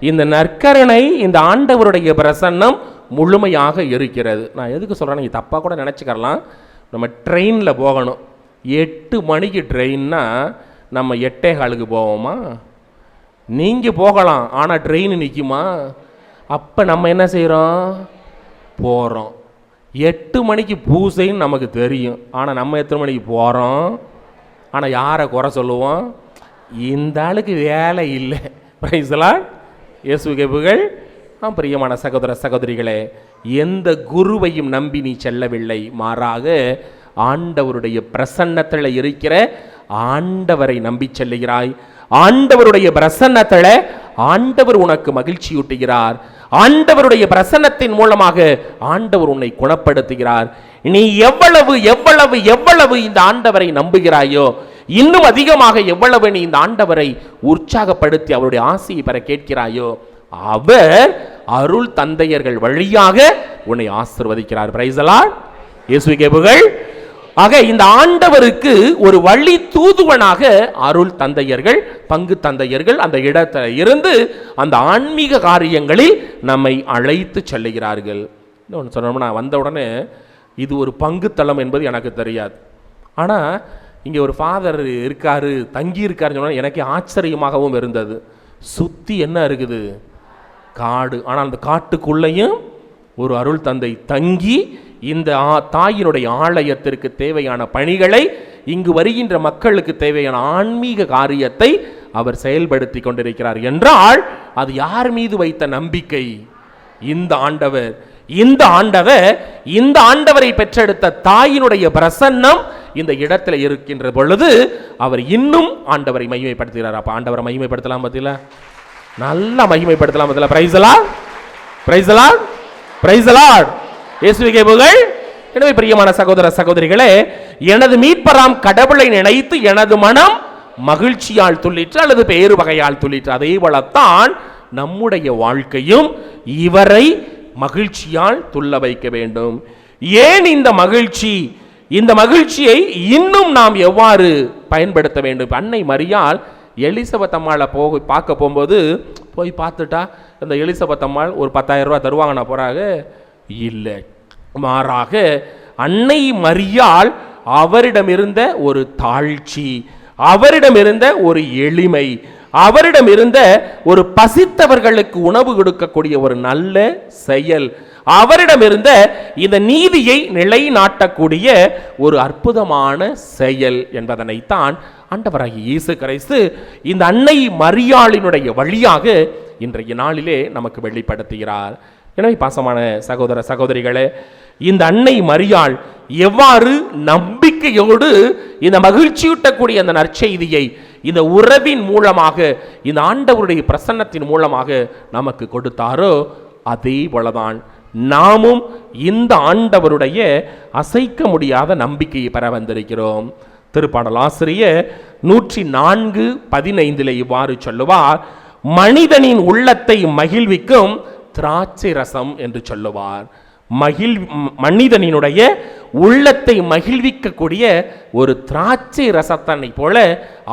இந்த நற்கருணை, இந்த ஆண்டவருடைய பிரசன்னம் முழுமையாக இருக்கிறது. நான் எதுக்கு சொல்கிறேன், நீங்கள் தப்பாக கூட நினச்சிக்கலாம். நம்ம ட்ரெயினில் போகணும், 8 மணிக்கு ட்ரெயின்னா நம்ம 8:15 போவோமா? நீங்கள் போகலாம், ஆனால் ட்ரெயின் நிற்குமா? அப்போ நம்ம என்ன செய்கிறோம், போகிறோம். 8 மணிக்கு பூசைன்னு நமக்கு தெரியும், ஆனால் நம்ம எத்தனை மணிக்கு போகிறோம்? ஆனால் யாரை குறை சொல்லுவோம், இந்த ஆளுக்கு வேலை இல்லை. பிரைஸ் தி லார்ட், இயேசுவுக்கே புகழ். பிரியமான சகோதர சகோதரிகளே, எந்த குருவையும் நம்பி நீ செல்லவில்லை, மாறாக ஆண்டவருடைய பிரசன்னத்தில் இருக்கிற ஆண்டவரை நம்பி செல்லுகிறாய். ஆண்டவருடைய பிரசன்னத்தில் ஆண்டவர் உனக்கு மகிழ்ச்சியூட்டுகிறார். ஆண்டவருடைய பிரசன்னத்தின் மூலமாக ஆண்டவர் உன்னை குணப்படுத்துகிறார். நீ எவ்வளவு எவ்வளவு எவ்வளவு இந்த ஆண்டவரை நம்புகிறாயோ, இன்னும் அதிகமாக எவ்வளவு நீ இந்த ஆண்டவரை உற்சாகப்படுத்தி அவருடைய ஆசையை பெற கேட்கிறாயோ, அவர் அருள் தந்தையர்கள் வழியாக உன்னை ஆசீர்வதிக்கிறார். பிரைஸ் தி லார்ட், இயேசுவுக்கே புகழ். ஆக இந்த ஆண்டவருக்கு ஒரு வழி தூதுவனாக அருள் தந்தையர்கள், பங்கு தந்தையர்கள் அந்த இடத்தில் இருந்து அந்த ஆன்மீக காரியங்களில் நம்மை அழைத்து செல்லுகிறார்கள். இன்னொன்று சொன்னோம்னா, வந்த உடனே இது ஒரு பங்கு தளம் என்பது எனக்கு தெரியாது. ஆனால் இங்கே ஒரு ஃபாதர் இருக்காரு, தங்கி இருக்காருன்னு சொன்னால் எனக்கே ஆச்சரியமாகவும் இருந்தது. சுற்றி என்ன இருக்குது, காடு. ஆனால் அந்த காட்டுக்குள்ளேயும் ஒரு அருள் தந்தை தங்கி இந்த தாயினுடைய ஆலயத்திற்கு தேவையான பணிகளை, இங்கு வருகின்ற மக்களுக்கு தேவையான ஆன்மீக காரியத்தை அவர் செயல்படுத்தி கொண்டிருக்கிறார் என்றால் அது யார் மீது வைத்த நம்பிக்கை? இந்த ஆண்டவர். இந்த ஆண்டவர், இந்த ஆண்டவரை பெற்றெடுத்த தாயினுடைய பிரசன்னம் இந்த இடத்துல இருக்கின்ற பொழுது அவர் இன்னும் ஆண்டவரை மகிமைப்படுத்துகிறார். அப்ப ஆண்டவரை மகிமைப்படுத்தலாம் பத்தில, நல்லா மகிமைப்படுத்தலாம் பத்தில. Praise the lord, praise the lord, praise the lord, இயேசுவுக்கே புகழ். எனவே பிரியமான சகோதர சகோதரிகளே, எனது மீட்பராம் கடவுளை நினைத்து எனது மனம் மகிழ்ச்சியால் துள்ளிற்று அல்லது பேறு வகையால் துள்ளிற்று. அதே போலத்தான் நம்முடைய வாழ்க்கையும் இவரை மகிழ்ச்சியால் துள்ள வைக்க வேண்டும். ஏன் இந்த மகிழ்ச்சி? இந்த மகிழ்ச்சியை இன்னும் நாம் எவ்வாறு பயன்படுத்த வேண்டும்? அன்னை மரியாள் எலிசபெத் அம்மாளை பார்க்க போகும்போது போய் பார்த்துட்டா இந்த எலிசபெத் அம்மாள் ஒரு 10,000 ரூபா தருவாங்க நான் போறாங்க இல்லை. மாறாக அன்னை மரியாள் அவரிடம் இருந்த ஒரு தாழ்ச்சி, அவரிடம் இருந்த ஒரு எளிமை, அவரிடம் இருந்த ஒரு பசித்தவர்களுக்கு உணவு கொடுக்கக்கூடிய ஒரு நல்ல செயல், அவரிடம் இருந்த இந்த நீதியை நிலைநாட்டக்கூடிய ஒரு அற்புதமான செயல் என்பதனைத்தான் ஆண்டவராகிய இயேசு கிறிஸ்து இந்த அன்னை மரியாளினுடைய வழியாக இன்றைய நாளிலே நமக்கு வெளிப்படுத்துகிறார். எனவே பாசமான சகோதர சகோதரிகளே, இந்த அன்னை மரியாள் எவ்வாறு நம்பிக்கையோடு இந்த மகிழ்ச்சியூட்டக்கூடிய அந்த நற்செய்தியை இந்த உறவின் மூலமாக, இந்த ஆண்டவருடைய பிரசன்னத்தின் மூலமாக நமக்கு கொடுத்தாரோ, அதே போலதான் நாமும் இந்த ஆண்டவருடைய அசைக்க முடியாத நம்பிக்கையை பெற வந்திருக்கிறோம். திருப்பாடல் ஆசிரியர் 104:15 இவ்வாறு சொல்லுவார், மனிதனின் உள்ளத்தை மகிழ்விக்கும் திராட்சை ரசம் என்று சொல்லுவார். மனிதனினுடைய உள்ளத்தை மகிழ்விக்கக்கூடிய ஒரு திராட்சை ரசத்தனை போல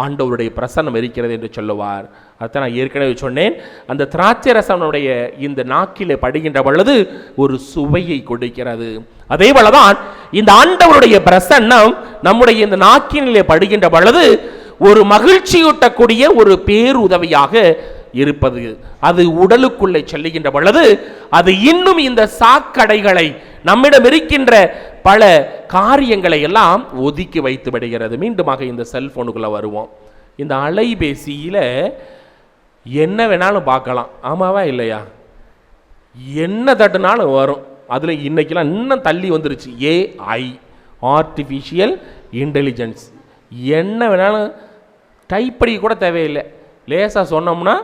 ஆண்டவருடைய பிரசன்னம் இருக்கிறது என்று சொல்லுவார். அதான் நான் ஏற்கனவே சொன்னேன், அந்த திராட்சை ரசனுடைய இந்த நாக்கிலே படுகின்ற பொழுது ஒரு சுவையை கொடுக்கிறது. அதே போலதான் இந்த ஆண்டவருடைய பிரசன்னம் நம்முடைய இந்த நாக்கினிலே படுகின்ற பொழுது ஒரு மகிழ்ச்சியூட்டக்கூடிய ஒரு பேருதவியாக இருப்பது. அது உடலுக்குள்ளே செல்லுகின்ற பொழுது அது இன்னும் இந்த சாக்கடைகளை, நம்மிடம் இருக்கின்ற பல காரியங்களை எல்லாம் ஒதுக்கி வைத்து விடுகிறது. மீண்டுமாக இந்த செல்போனுக்குள்ள வருவோம். இந்த அலைபேசியில என்ன வேணாலும் பார்க்கலாம், ஆமாவா இல்லையா? என்ன தட்டுனாலும் வரும். அதுல இன்னைக்கெல்லாம் இன்னும் தள்ளி வந்துருச்சு, AI, ஆர்டிஃபிஷியல் இன்டெலிஜென்ஸ். என்ன வேணாலும் டைப் பண்ணி கூட தேவையில்லை, லேசாக சொன்னோம்னா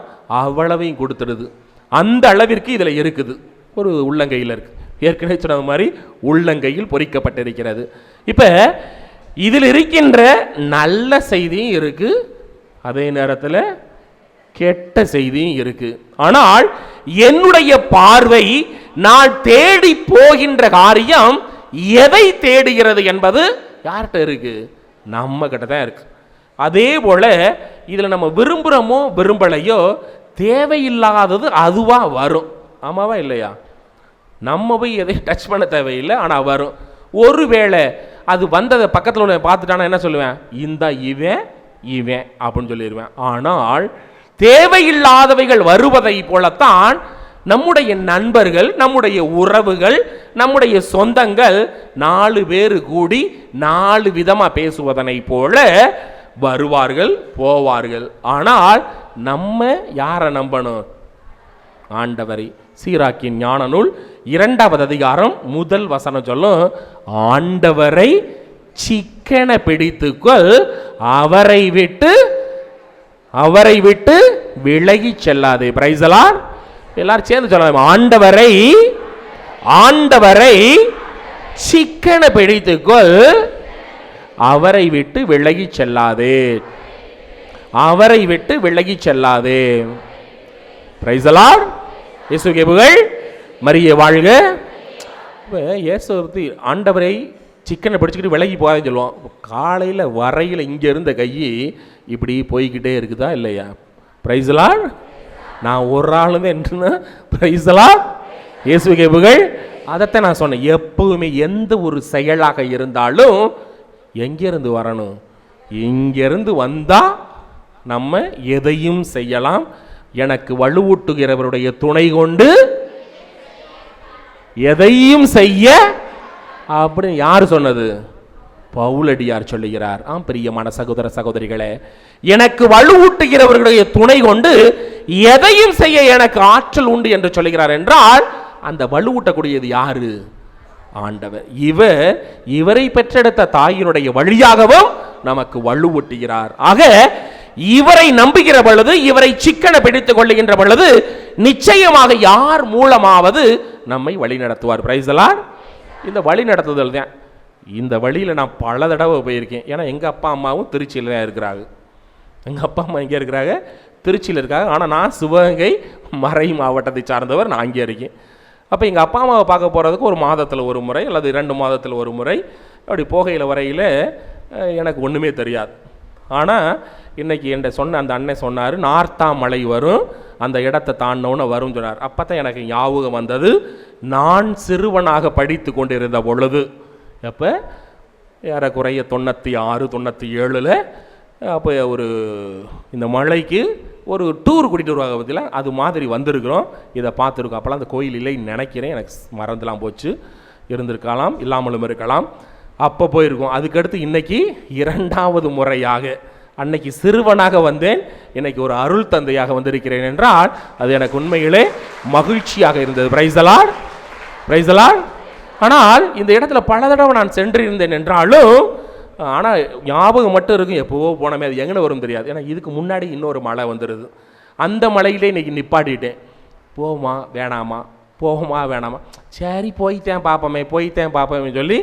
அவ்வளவையும் கொடுத்துடுது. அந்த அளவிற்கு இதில் இருக்குது. ஒரு உள்ளங்கையில் இருக்கு, ஏற்கனவே சொன்ன மாதிரி உள்ளங்கையில் பொறிக்கப்பட்டிருக்கிறது. இப்போ இதில் இருக்கின்ற நல்ல செய்தியும் இருக்கு, அதே நேரத்தில் கெட்ட செய்தியும் இருக்கு. ஆனால் என்னுடைய பார்வை நான் தேடி போகின்ற காரியம் எதை தேடுகிறது என்பது யார்கிட்ட இருக்கு? நம்ம கிட்ட தான் இருக்கு. அதே போல இதில் நம்ம விரும்புகிறோமோ விரும்பலையோ தேவையில்லாதது அதுவா வரும், ஆமாவா இல்லையா? நம்ம போய் எதையும் டச் பண்ண தேவையில்லை, ஆனால் வரும். ஒருவேளை அது வந்ததை பக்கத்தில் உள்ள பார்த்துட்டானா என்ன சொல்லுவேன்? இந்த இவன் இவன் அப்படின்னு சொல்லிடுவேன். ஆனால் தேவையில்லாதவைகள் வருவதை போலத்தான் நம்முடைய நண்பர்கள், நம்முடைய உறவுகள், நம்முடைய சொந்தங்கள் 4 பேர் கூடி 4 விதமாக பேசுவதனை போல வருவார்கள், போவார்கள். ஆனால் நம்ம யாரை நம்பணும்? ஆண்டவரை. சீராக்கின் ஞான நூல் 2வது அதிகாரம் 1 வசனம் சொல்லும், ஆண்டவரை சிக்கன பிடித்துக்கொள், அவரை விட்டு விலகி செல்லாதே. Praise the lord. எல்லாரும் சேர்ந்து சொல்லலாம், ஆண்டவரை சிக்கன பிடித்துக்கொள், அவரை விட்டு விலகி செல்லாதே, அவரை விட்டு விலகி செல்லாதே. Praise the lord. இயேசுவுக்கு புகழ், மரியே வாழ்க. இயேசு ஆண்டவரை சிக்கனை பிடிச்சிக்கிட்டு விலகி போகாதுன்னு சொல்லுவோம். காலையில் வரையில் இங்கே இருந்த கை இப்படி போய்கிட்டே இருக்குதா இல்லையா? Price the Lord. நான் ஒரு ஆளுமே என்ன, பிரைஸ் தி லார்ட், இயேசுவுக்கு புகழ். அதைத்தான் நான் சொன்னேன், எப்பவுமே எந்த ஒரு செயலாக இருந்தாலும் எங்கிருந்து வரணும்? இங்கிருந்து வந்தா நம்ம எதையும் செய்யலாம். எனக்கு வலுவூட்டுகிறவருடைய துணை கொண்டு எதையும் செய்ய, அப்படின்னு யார் சொன்னது? பவுலடியார் சொல்லுகிறார். பிரியமான சகோதர சகோதரிகளே, எனக்கு வலுவூட்டுகிறவர்களுடைய துணை கொண்டு எதையும் செய்ய எனக்கு ஆற்றல் உண்டு என்று சொல்லுகிறார். என்றால் அந்த வலுவூட்டக்கூடியது யாரு? ஆண்டவர். இவரை பெற்றெடுத்த தாயினுடைய வழியாகவும் நமக்கு வலுவூட்டுகிறார். ஆக இவரை நம்புகிற பொழுது, இவரை சிக்கன பிடித்துக் கொள்ளுகின்ற பொழுது நிச்சயமாக யார் மூலமாவது நம்மை வழி நடத்துவார். Price the Lord. இந்த வழி நடத்துதல் தான். இந்த வழியில் நான் பல தடவை போயிருக்கேன். ஏன்னா எங்கள் அப்பா அம்மாவும் திருச்சியில் தான் இருக்கிறாங்க. எங்கள் அப்பா அம்மா எங்கே இருக்கிறாங்க? திருச்சியில் இருக்காங்க. ஆனால் நான் சிவகங்கை மறை மாவட்டத்தை சார்ந்தவர், நான் அங்கே இருக்கேன். அப்போ எங்கள் அப்பா அம்மாவை பார்க்க போகிறதுக்கு ஒரு மாதத்தில் ஒரு முறை அல்லது 2 மாதத்தில் ஒரு முறை அப்படி போகையில் வரையில் எனக்கு ஒன்றுமே தெரியாது. ஆனால் இன்றைக்கி என்கிட்ட சொன்ன அந்த அண்ணன் சொன்னார், நார்த்தாம் மலை வரும், அந்த இடத்தை தாண்டவுன்னு வரும்னு சொன்னார். அப்போ தான் எனக்கு ஞாபகம் வந்தது, நான் சிறுவனாக படித்து கொண்டிருந்த பொழுது, அப்போ ஏறக்குறைய 96, 97 அப்போ ஒரு இந்த மலைக்கு ஒரு டூர் கூட்டிகிட்டு வருவாங்க பற்றில, அது மாதிரி வந்திருக்கிறோம். இதை பார்த்துருக்கோம். அப்போலாம் அந்த கோயில் இல்லைன்னு நினைக்கிறேன், எனக்கு மறந்துலாம் போச்சு, இருந்திருக்கலாம், இல்லாமலும் இருக்கலாம். அப்போ போயிருக்கோம். அதுக்கடுத்து இன்னைக்கு 2வது முறையாக, அன்னைக்கு சிறுவனாக வந்தேன், இன்னைக்கு ஒரு அருள் தந்தையாக வந்திருக்கிறேன் என்றால் அது எனக்கு உண்மையிலே மகிழ்ச்சியாக இருந்தது. Price the lord, praise the Lord. ஆனால் இந்த இடத்துல பல தடவை நான் சென்றிருந்தேன் என்றாலும், ஆனால் ஞாபகம் மட்டும் இருக்கும், எப்போவோ போனமே, அது எங்கே வரும் தெரியாது. ஏன்னா இதுக்கு முன்னாடி இன்னொரு மலை வந்துடுது. அந்த மலையிலே இன்னைக்கு நிப்பாட்டிட்டேன். போமா வேணாமா, போகுமா வேணாமா, சரி போய்த்தேன் பார்ப்போமே சொல்லி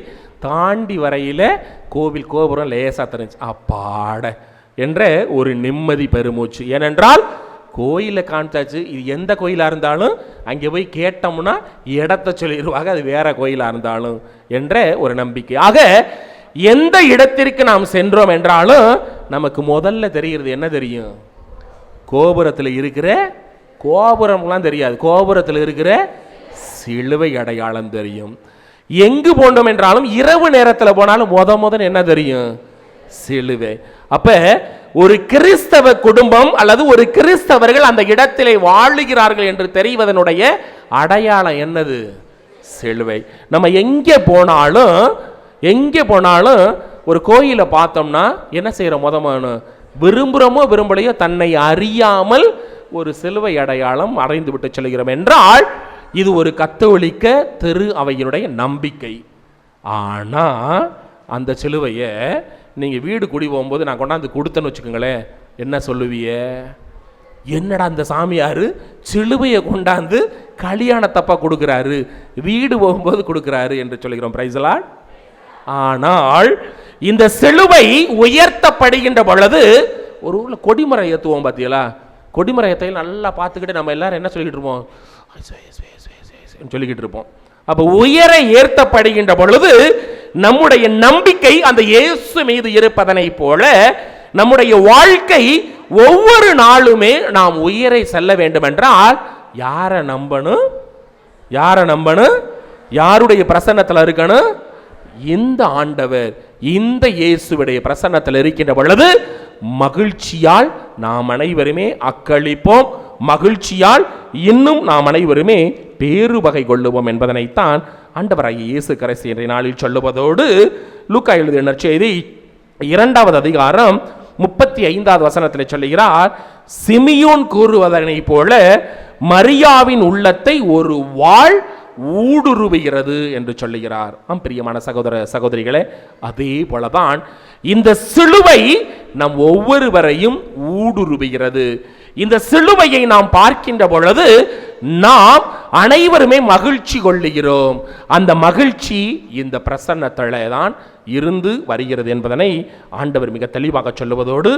தாண்டி வரையில் கோவில் கோபுரம் லேசாக தெரிஞ்சு, அப்பாட என்ற ஒரு நிம்மதி பெருமூச்சு. ஏனென்றால் கோயிலில் காமிச்சாச்சு, இது எந்த கோயிலாக இருந்தாலும் அங்கே போய் கேட்டோம்னா இடத்த சொல்லிடுவாங்க, அது வேற கோயிலாக இருந்தாலும் என்ற ஒரு நம்பிக்கை. ஆக எந்த இடத்திற்கு நாம் சென்றோம் என்றாலும் நமக்கு முதல்ல தெரிகிறது என்ன தெரியும்? கோபுரத்தில் இருக்கிற கோபுரம்லாம் தெரியாது, கோபுரத்தில் இருக்கிற சிலுவை அடையாளம் தெரியும். எங்கு போனோம் என்றாலும் இரவு நேரத்தில் போனாலும் முதல் என்ன தெரியும்? சிலுவை. அப்ப ஒரு கிறிஸ்தவ குடும்பம் அல்லது ஒரு கிறிஸ்தவர்கள் அந்த இடத்திலே வாழுகிறார்கள் என்று தெரிவதனுடைய அடையாளம் என்னது? சிலுவை. நம்ம எங்கே போனாலும் ஒரு கோயிலை பார்த்தோம்னா என்ன செய்யறோம்? விரும்புகிறோமோ விரும்பலையோ தன்னை அறியாமல் ஒரு சிலுவை அடையாளம் அடைந்து விட்டு செல்கிறோம் என்றால் இது ஒரு கத்தோலிக்க திரு அவையினுடைய நம்பிக்கை. ஆனா அந்த சிலுவையை நீங்க வீடு குடி போகும்போது நான் கொண்டாந்து கொடுத்தேன்னு வச்சுக்கோங்களேன், என்ன சொல்லுவிய? என்னடா அந்த சாமியாரு சிலுவையை கொண்டாந்து கல்யாணத்தப்பா கொடுக்கிறாரு, வீடு போகும்போது கொடுக்கிறாரு என்று சொல்லுகிறோம். Price the Lord. ஆனால் இந்த சிலுவை உயர்த்தப்படுகின்ற பொழுது ஒரு ஊர்ல கொடிமரம் ஏற்றுவோம் பார்த்தீங்களா? கொடிமரத்தை நல்லா பார்த்துக்கிட்டு நம்ம எல்லாரும் என்ன சொல்லிக்கிட்டு இருப்போம்? சொல்லிக்கிட்டு இருப்போம். அப்ப உயர ஏற்றப்படுகின்ற பொழுது நம்முடைய நம்பிக்கை அந்த இயேசு மீது இருப்பதனை போல நம்முடைய வாழ்க்கை ஒவ்வொரு நாளுமே நாம் உயரை செல்ல வேண்டும் என்றால் யாரை நம்பணும்? யாருடைய பிரசன்னத்தில் இருக்கணும்? இந்த ஆண்டவர், இந்த இயேசுவுடைய பிரசன்னத்தில் இருக்கின்ற பொழுது மகிழ்ச்சியால் நாம் அனைவருமே அக்களிப்போம், மகிழ்ச்சியால் இன்னும் நாம் அனைவருமே பேரு வகை கொள்ளுவோம் என்பதனைத்தான் ஆண்டவராகிய இயேசு கிறிஸ்து இன்றைய நாளில் சொல்லுவதோடு லூக்கா எழுதிய நற்செய்தி 2வது அதிகாரம் 35வது வசனத்தில் சொல்லுகிறார், சிமியோன் கூறுவதனை போல மரியாவின் உள்ளத்தை ஒரு வாள் ஊடுருவுகிறது என்று சொல்லுகிறார். பிரியமான சகோதர சகோதரிகளே, அதே போலதான் இந்த சிலுவை நம் ஒவ்வொருவரையும் ஊடுருவுகிறது. இந்த சிலுவையை நாம் பார்க்கின்ற பொழுது நாம் அனைவருமே மகிழ்ச்சி கொள்ளுகிறோம். அந்த மகிழ்ச்சி இந்த பிரசன்னத்திலே தான் இருந்து வருகிறது என்பதனை ஆண்டவர் மிக தெளிவாக சொல்லுவதோடு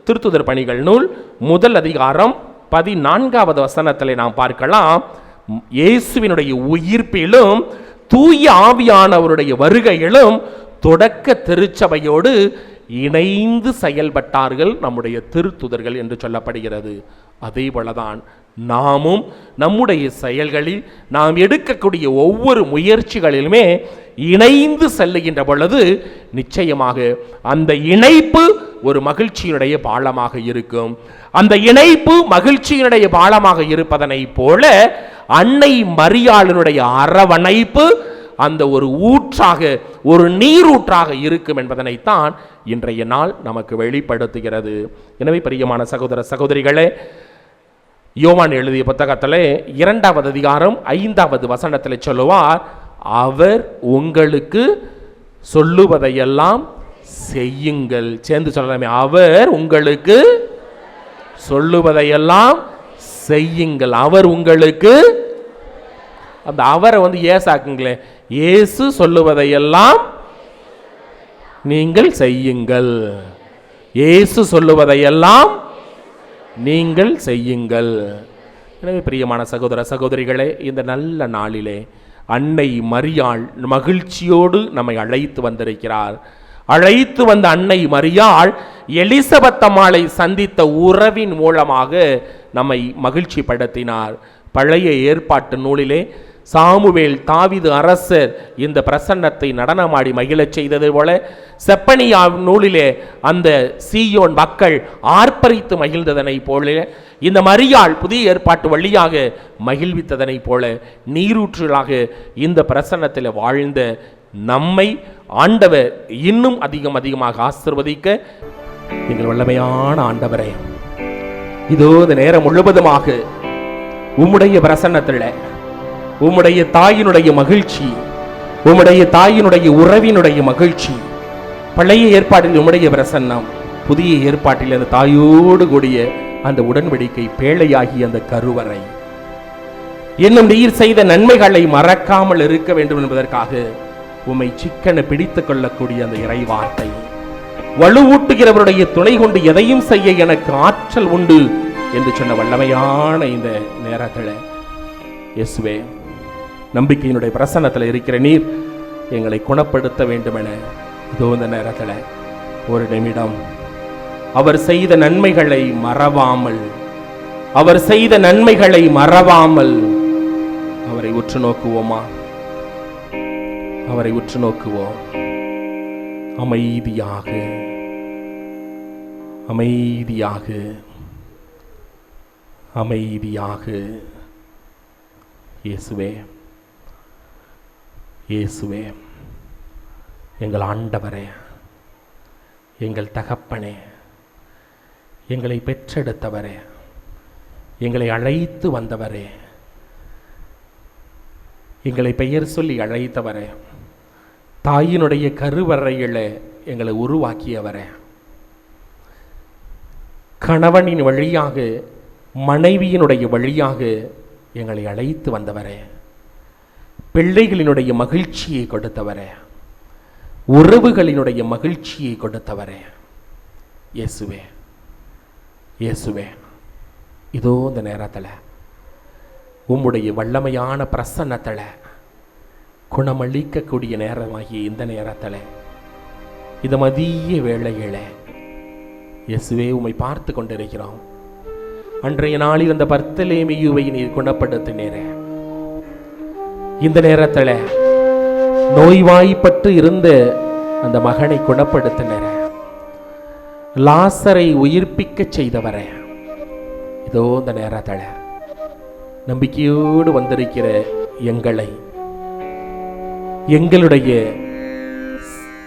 திருத்துதர் பணிகள் நூல் 1 அதிகாரம் 14வது வசனத்திலே நாம் பார்க்கலாம், இயேசுவினுடைய உயிர்ப்பிலும் தூய ஆவியானவருடைய வருகையிலும் தொடக்க திருச்சபையோடு இணைந்து செயல்பட்டார்கள் நம்முடைய திருத்துதர்கள் என்று சொல்லப்படுகிறது. அதே போலதான் நாமும் நம்முடைய செயல்களில் நாம் எடுக்கக்கூடிய ஒவ்வொரு முயற்சிகளிலுமே இணைந்து செல்லுகின்ற பொழுது நிச்சயமாக அந்த இணைப்பு ஒரு மகிழ்ச்சியினுடைய பாலமாக இருக்கும். அந்த இணைப்பு மகிழ்ச்சியினுடைய பாலமாக இருப்பதனை போல அன்னை மரியாளினுடைய அரவணைப்பு அந்த ஒரு ஊற்றாக, ஒரு நீரூற்றாக இருக்கும் என்பதனைத்தான் இன்றைய நாள் நமக்கு வெளிப்படுத்துகிறது. எனவே பிரியமான சகோதர சகோதரிகளே, யோவான் எழுதிய புத்தகத்திலே 2வது அதிகாரம் 5வது வசனத்தில் சொல்லுவார், அவர் உங்களுக்கு சொல்லுவதையெல்லாம் செய்யுங்கள். சேர்ந்து சொல்லலாமே, அவர் உங்களுக்கு சொல்லுவதையெல்லாம் செய்யுங்கள். அவர் உங்களுக்கு, அந்த அவரை ஏசாக்குங்களே, இயேசு சொல்லுவதையெல்லாம் நீங்கள் செய்யுங்கள். இயேசு சொல்லுவதையெல்லாம் நீங்கள் செய்யுங்கள். எனவே பிரியமான சகோதர சகோதரிகளே, இந்த நல்ல நாளிலே அன்னை மரியாள் மகிழ்ச்சியோடு நம்மை அழைத்து வந்திருக்கிறார். அழைத்து வந்த அன்னை மரியாள் எலிசபெத் அம்மாளை சந்தித்த உறவின் மூலமாக நம்மை மகிழ்ச்சி படுத்தினார். பழைய ஏற்பாட்டு நூலிலே சாமுவேல் தாவீது அரசர் இந்த பிரசன்னத்தை நடனமாடி மகிழச் செய்தது போல, செப்பனியா நூலிலே அந்த சீயோன் மக்கள் ஆர்ப்பரித்து மகிழ்ந்ததனை போல, இந்த மரியாள் புதிய ஏற்பாட்டு வழியாக மகிழ்வித்ததனை போல நீரூற்றுகளாக இந்த பிரசன்னத்தில் வாழ்ந்த நம்மை ஆண்டவர் இன்னும் அதிகமாக ஆசீர்வதிக்க, எங்கள் வல்லமையான ஆண்டவரே, இதோ இந்த நேரம் முழுவதுமாக உம்முடைய பிரசன்னத்தில் உம்முடைய தாயினுடைய மகிழ்ச்சி, உம்முடைய தாயினுடைய உறவினுடைய மகிழ்ச்சி, பழைய ஏற்பாட்டில் உம்முடைய பிரசன்னம், புதிய ஏற்பாட்டில் அந்த தாயோடு கூடிய அந்த உடன்படிக்கை, பேழையாகி அந்த கருவறை, இன்னும் நீர் செய்த நன்மைகளை மறக்காமல் இருக்க வேண்டும் என்பதற்காக உம்மை சிக்கன பிடித்துக் கொள்ளக்கூடிய அந்த இறை வார்த்தை, வலுவூட்டுகிறவருடைய துணை கொண்டு எதையும் செய்ய எனக்கு ஆற்றல் உண்டு என்று சொன்ன வல்லமையான இந்த நேரத்தில் இயேசுவே, நம்பிக்கையினுடைய பிரசன்னத்தில் இருக்கிற நீர் எங்களை குணப்படுத்த வேண்டும் என இதோ இந்த நேரத்தில் ஒரு நிமிடம் அவர் செய்த நன்மைகளை மறவாமல், அவர் செய்த நன்மைகளை மறவாமல் அவரை உற்று நோக்குவோமா? அவரை உற்று நோக்குவோம். அமைதியாக அமைதியாக அமைதியாக. இயேசுவே, இயேசுவே, எங்கள் ஆண்டவரே, எங்கள் தகப்பனே, எங்களை பெற்றெடுத்தவரே, எங்களை அழைத்து வந்தவரே, எங்களை பெயர் சொல்லி அழைத்தவரே, தாயினுடைய கருவறையில் எங்களை உருவாக்கியவரே, கணவனின் வழியாக மனைவியினுடைய வழியாக எங்களை அழைத்து வந்தவரே, பிள்ளைகளினுடைய மகிழ்ச்சியை கொடுத்தவரே, உறவுகளினுடைய மகிழ்ச்சியை கொடுத்தவரே, இயேசுவே, இயேசுவே, இதோ இந்த நேரத்தில் உம்முடைய வல்லமையான பிரசன்னத்தில் குணமளிக்கக்கூடிய நேரமாகிய இந்த நேரத்தில் இந்த மதிய வேளையிலே இயேசுவே உம்மை பார்த்து கொண்டிருக்கிறோம். அன்றைய நாளில் அந்த பர்த்தலேமியுவை நீர் குணப்படுத்தினீரே, இந்த நேரத்தில் நோய்வாய்ப்பட்டு இருந்த அந்த மகனை குணப்படுத்தினீரே, லாசரை உயிர்ப்பிக்க செய்தவரே, இதோ இந்த நேரத்தில் நம்பிக்கையோடு வந்திருக்கிற எங்களை, எங்களுடைய